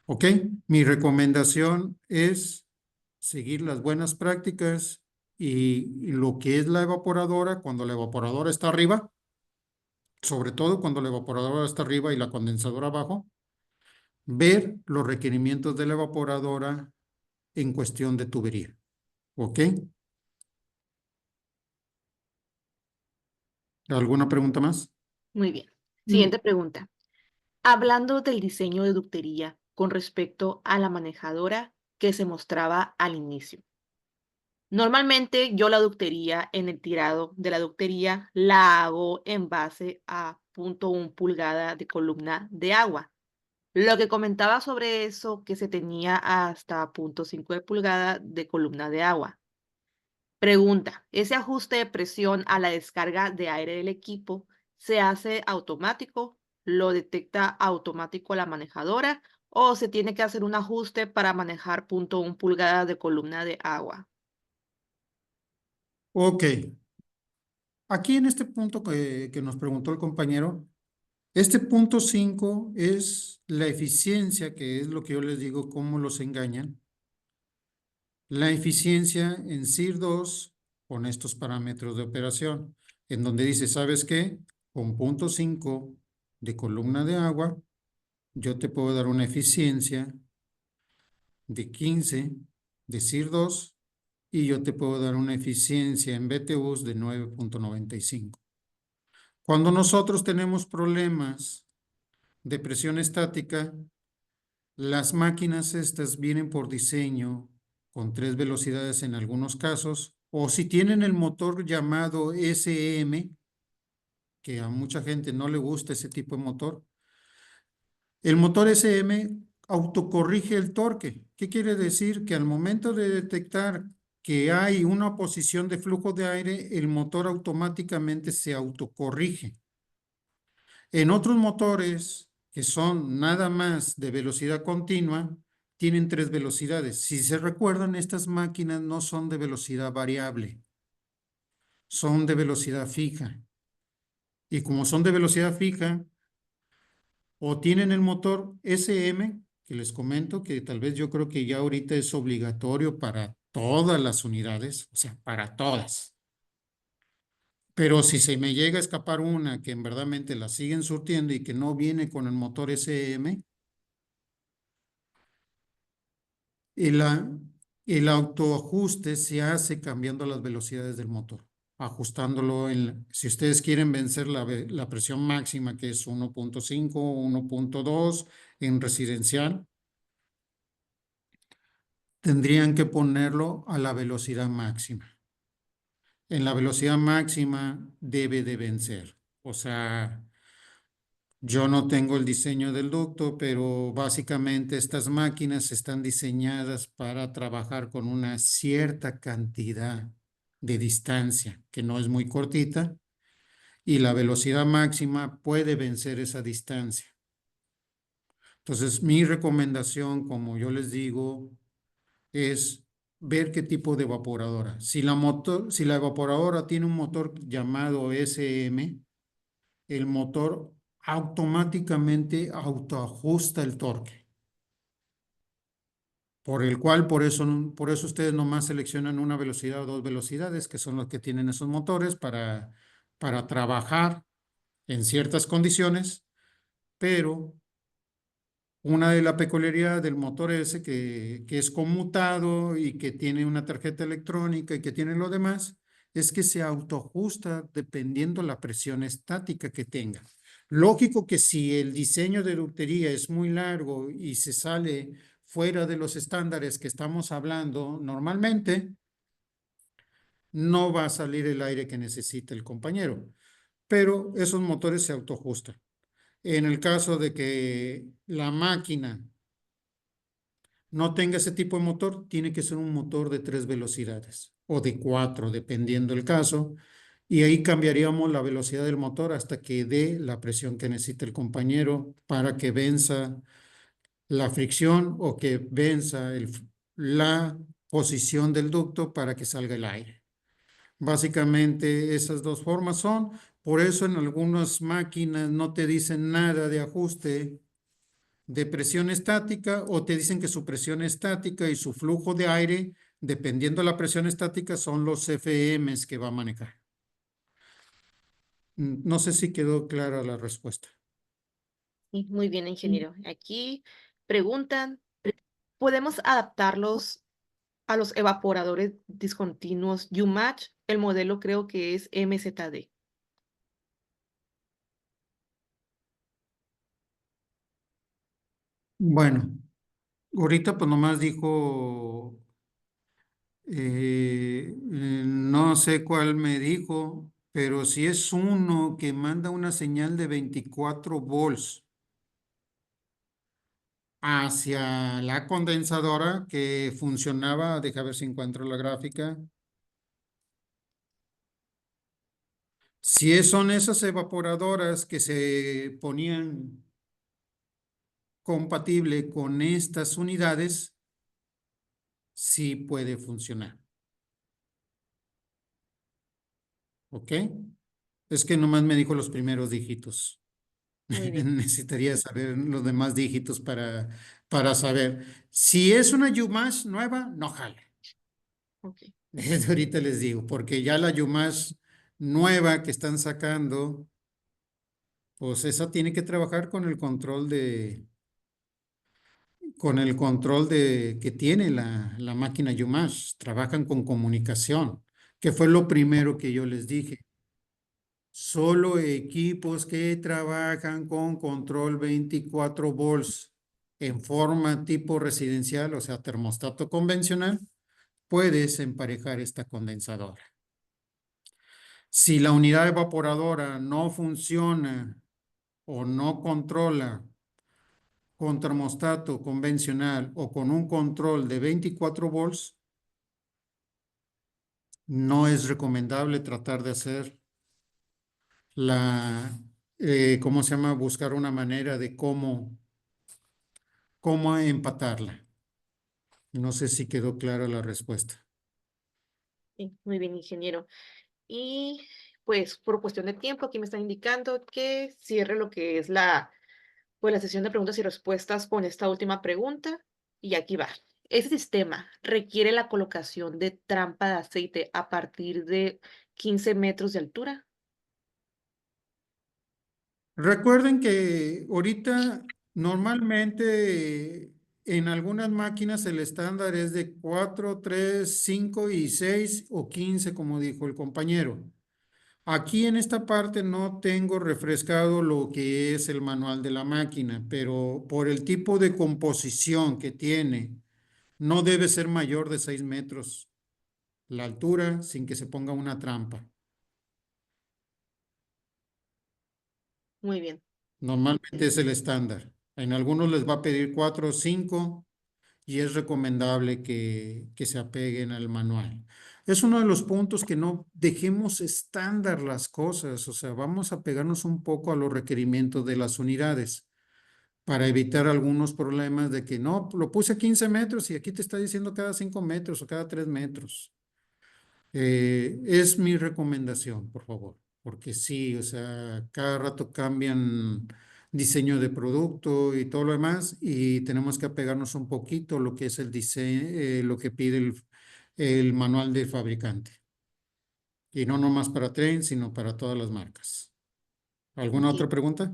¿Ok? Mi recomendación es seguir las buenas prácticas y lo que es la evaporadora, cuando la evaporadora está arriba, sobre todo cuando la evaporadora está arriba y la condensadora abajo, ver los requerimientos de la evaporadora en cuestión de tubería. ¿Ok? ¿Alguna pregunta más? Muy bien. Mm. Siguiente pregunta. Hablando del diseño de ductería con respecto a la manejadora que se mostraba al inicio. Normalmente yo la ductería en el tirado de la ductería la hago en base a 0.1 pulgada de columna de agua. Lo que comentaba sobre eso, que se tenía hasta 0.5 de pulgada de columna de agua. Pregunta, ¿ese ajuste de presión a la descarga de aire del equipo se hace automático? ¿Lo detecta automático la manejadora o se tiene que hacer un ajuste para manejar 0.1 pulgada de columna de agua? Ok. Aquí en este punto que nos preguntó el compañero, este punto 5 es la eficiencia, que es lo que yo les digo, cómo los engañan. La eficiencia en CIR2 con estos parámetros de operación, en donde dice, ¿sabes qué? Con punto 5 de columna de agua, yo te puedo dar una eficiencia de 15 de CIR2 y yo te puedo dar una eficiencia en BTUs de 9.95. Cuando nosotros tenemos problemas de presión estática, las máquinas estas vienen por diseño con 3 velocidades en algunos casos, o si tienen el motor llamado SM, que a mucha gente no le gusta ese tipo de motor, el motor SM autocorrige el torque. ¿Qué quiere decir? Que al momento de detectar que hay una posición de flujo de aire, el motor automáticamente se autocorrige. En otros motores que son nada más de velocidad continua, tienen 3 velocidades. Si se recuerdan, estas máquinas no son de velocidad variable, son de velocidad fija. Y como son de velocidad fija, o tienen el motor SM, que les comento que tal vez yo creo que ya ahorita es obligatorio para todas las unidades, o sea, para todas. Pero si se me llega a escapar una que en verdad la siguen surtiendo y que no viene con el motor SM, El, el autoajuste se hace cambiando las velocidades del motor, ajustándolo si ustedes quieren vencer la presión máxima, que es 1.5 o 1.2 en residencial, tendrían que ponerlo a la velocidad máxima. En la velocidad máxima debe de vencer. O sea, yo no tengo el diseño del ducto, pero básicamente estas máquinas están diseñadas para trabajar con una cierta cantidad de distancia, que no es muy cortita, y la velocidad máxima puede vencer esa distancia. Entonces, mi recomendación, como yo les digo, es ver qué tipo de evaporadora. Si la evaporadora tiene un motor llamado SM, el motor automáticamente autoajusta el torque, por eso ustedes nomás seleccionan una velocidad o 2 velocidades, que son los que tienen esos motores para trabajar en ciertas condiciones, pero una de las peculiaridades del motor ese que es conmutado y que tiene una tarjeta electrónica y que tiene lo demás, es que se autoajusta dependiendo la presión estática que tenga. Lógico que si el diseño de ductería es muy largo y se sale fuera de los estándares que estamos hablando normalmente, no va a salir el aire que necesita el compañero, pero esos motores se autoajustan. En el caso de que la máquina no tenga ese tipo de motor, tiene que ser un motor de 3 velocidades o de 4, dependiendo el caso. Y ahí cambiaríamos la velocidad del motor hasta que dé la presión que necesita el compañero para que venza la fricción o que venza posición del ducto para que salga el aire. Básicamente esas dos formas son, por eso en algunas máquinas no te dicen nada de ajuste de presión estática o te dicen que su presión estática y su flujo de aire, dependiendo de la presión estática, son los FMs que va a manejar. No sé si quedó clara la respuesta. Sí, muy bien, ingeniero. Aquí preguntan, ¿podemos adaptarlos a los evaporadores discontinuos UMatch? El modelo creo que es MZD. Bueno, ahorita pues nomás dijo, no sé cuál me dijo, pero si es uno que manda una señal de 24 volts hacia la condensadora que funcionaba, deja ver si encuentro la gráfica. Son esas evaporadoras que se ponían compatible con estas unidades, sí puede funcionar. ¿Ok? Es que nomás me dijo los primeros dígitos. Muy bien. Necesitaría saber los demás dígitos para saber. Si es una UMass nueva, no jala. Ok, Desde ahorita les digo, porque ya la UMass nueva que están sacando, pues esa tiene que trabajar con el control que tiene la máquina UMass. Trabajan con comunicación, que fue lo primero que yo les dije. Solo equipos que trabajan con control 24 volts en forma tipo residencial, o sea, termostato convencional, puedes emparejar esta condensadora. Si la unidad evaporadora no funciona o no controla con termostato convencional o con un control de 24 volts, no es recomendable tratar de hacer ¿cómo se llama? Buscar una manera de cómo empatarla. No sé si quedó clara la respuesta. sí, muy bien, ingeniero. Y pues por cuestión de tiempo, aquí me están indicando que cierre lo que es la sesión de preguntas y respuestas con esta última pregunta. Y aquí va. ¿Ese sistema requiere la colocación de trampa de aceite a partir de 15 metros de altura? Recuerden que ahorita normalmente en algunas máquinas el estándar es de 4, 3, 5 y 6 o 15, como dijo el compañero. Aquí en esta parte no tengo refrescado lo que es el manual de la máquina, pero por el tipo de composición que tiene, no debe ser mayor de 6 metros la altura sin que se ponga una trampa. Muy bien. Normalmente es el estándar. En algunos les va a pedir 4 o 5 y es recomendable que se apeguen al manual. Es uno de los puntos que no dejemos estándar las cosas, o sea, vamos a pegarnos un poco a los requerimientos de las unidades para evitar algunos problemas de que no, lo puse a 15 metros y aquí te está diciendo cada 5 metros o cada 3 metros. Es mi recomendación, por favor, porque sí, o sea, cada rato cambian diseño de producto y todo lo demás y tenemos que apegarnos un poquito a lo que es el diseño, lo que pide el manual del fabricante. Y no nomás para Trend, sino para todas las marcas. ¿Alguna otra Ok, pregunta?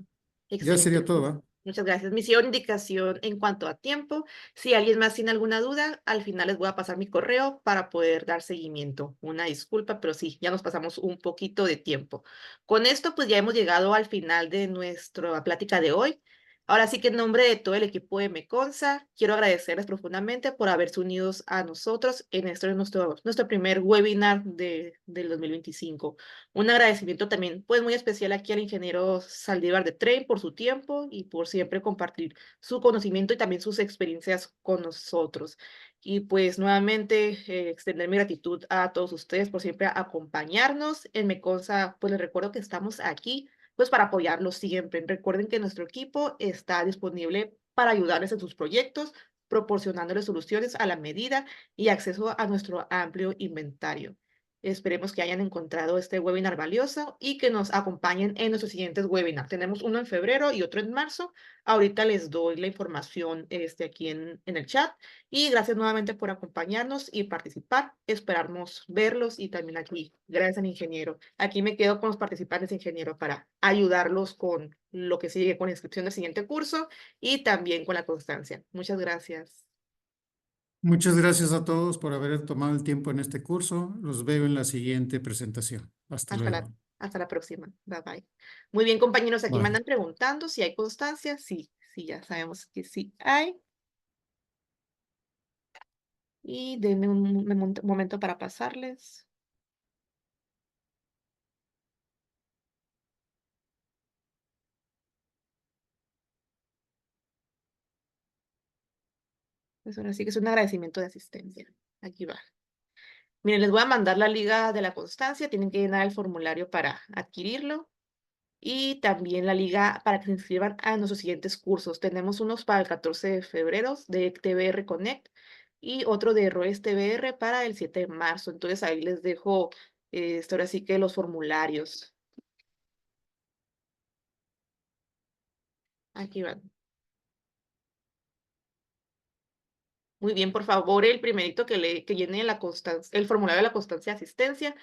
Ya excelente. sería todo, ¿va? Muchas gracias. Misión, indicación en cuanto a tiempo. Si alguien más tiene alguna duda, al final les voy a pasar mi correo para poder dar seguimiento. Una disculpa, pero sí, ya nos pasamos un poquito de tiempo. Con esto, pues ya hemos llegado al final de nuestra plática de hoy. Ahora sí que en nombre de todo el equipo de Meconsa, quiero agradecerles profundamente por haberse unidos a nosotros en nuestro primer webinar del 2025. Un agradecimiento también, pues muy especial aquí al ingeniero Saldívar de Tren por su tiempo y por siempre compartir su conocimiento y también sus experiencias con nosotros. Y pues nuevamente extender mi gratitud a todos ustedes por siempre acompañarnos. En Meconsa, pues les recuerdo que estamos aquí pues para apoyarlos siempre. Recuerden que nuestro equipo está disponible para ayudarles en sus proyectos, proporcionándoles soluciones a la medida y acceso a nuestro amplio inventario. Esperemos que hayan encontrado este webinar valioso y que nos acompañen en nuestros siguientes webinars. Tenemos uno en febrero y otro en marzo. Ahorita les doy la información aquí en el chat. Y gracias nuevamente por acompañarnos y participar. Esperamos verlos y también aquí. Gracias, ingeniero. Aquí me quedo con los participantes, ingeniero, para ayudarlos con lo que sigue, con la inscripción del siguiente curso y también con la constancia. Muchas gracias. Muchas gracias a todos por haber tomado el tiempo en este curso. Los veo en la siguiente presentación. Hasta Hasta la, luego. hasta la próxima. Bye bye. Muy bien, compañeros. Aquí me Bye. andan preguntando si hay constancia. Sí, sí, ya sabemos que sí hay. Y denme un momento para pasarles. Pues ahora sí que es un agradecimiento de asistencia. Aquí va. Miren, les voy a mandar la liga de la constancia. Tienen que llenar el formulario para adquirirlo. Y también la liga para que se inscriban a nuestros siguientes cursos. Tenemos unos para el 14 de febrero de TBR Connect y otro de ROES TBR para el 7 de marzo. Entonces ahí les dejo ahora sí que los formularios. Aquí van. Muy bien, por favor, el primerito que llene el formulario de la constancia de asistencia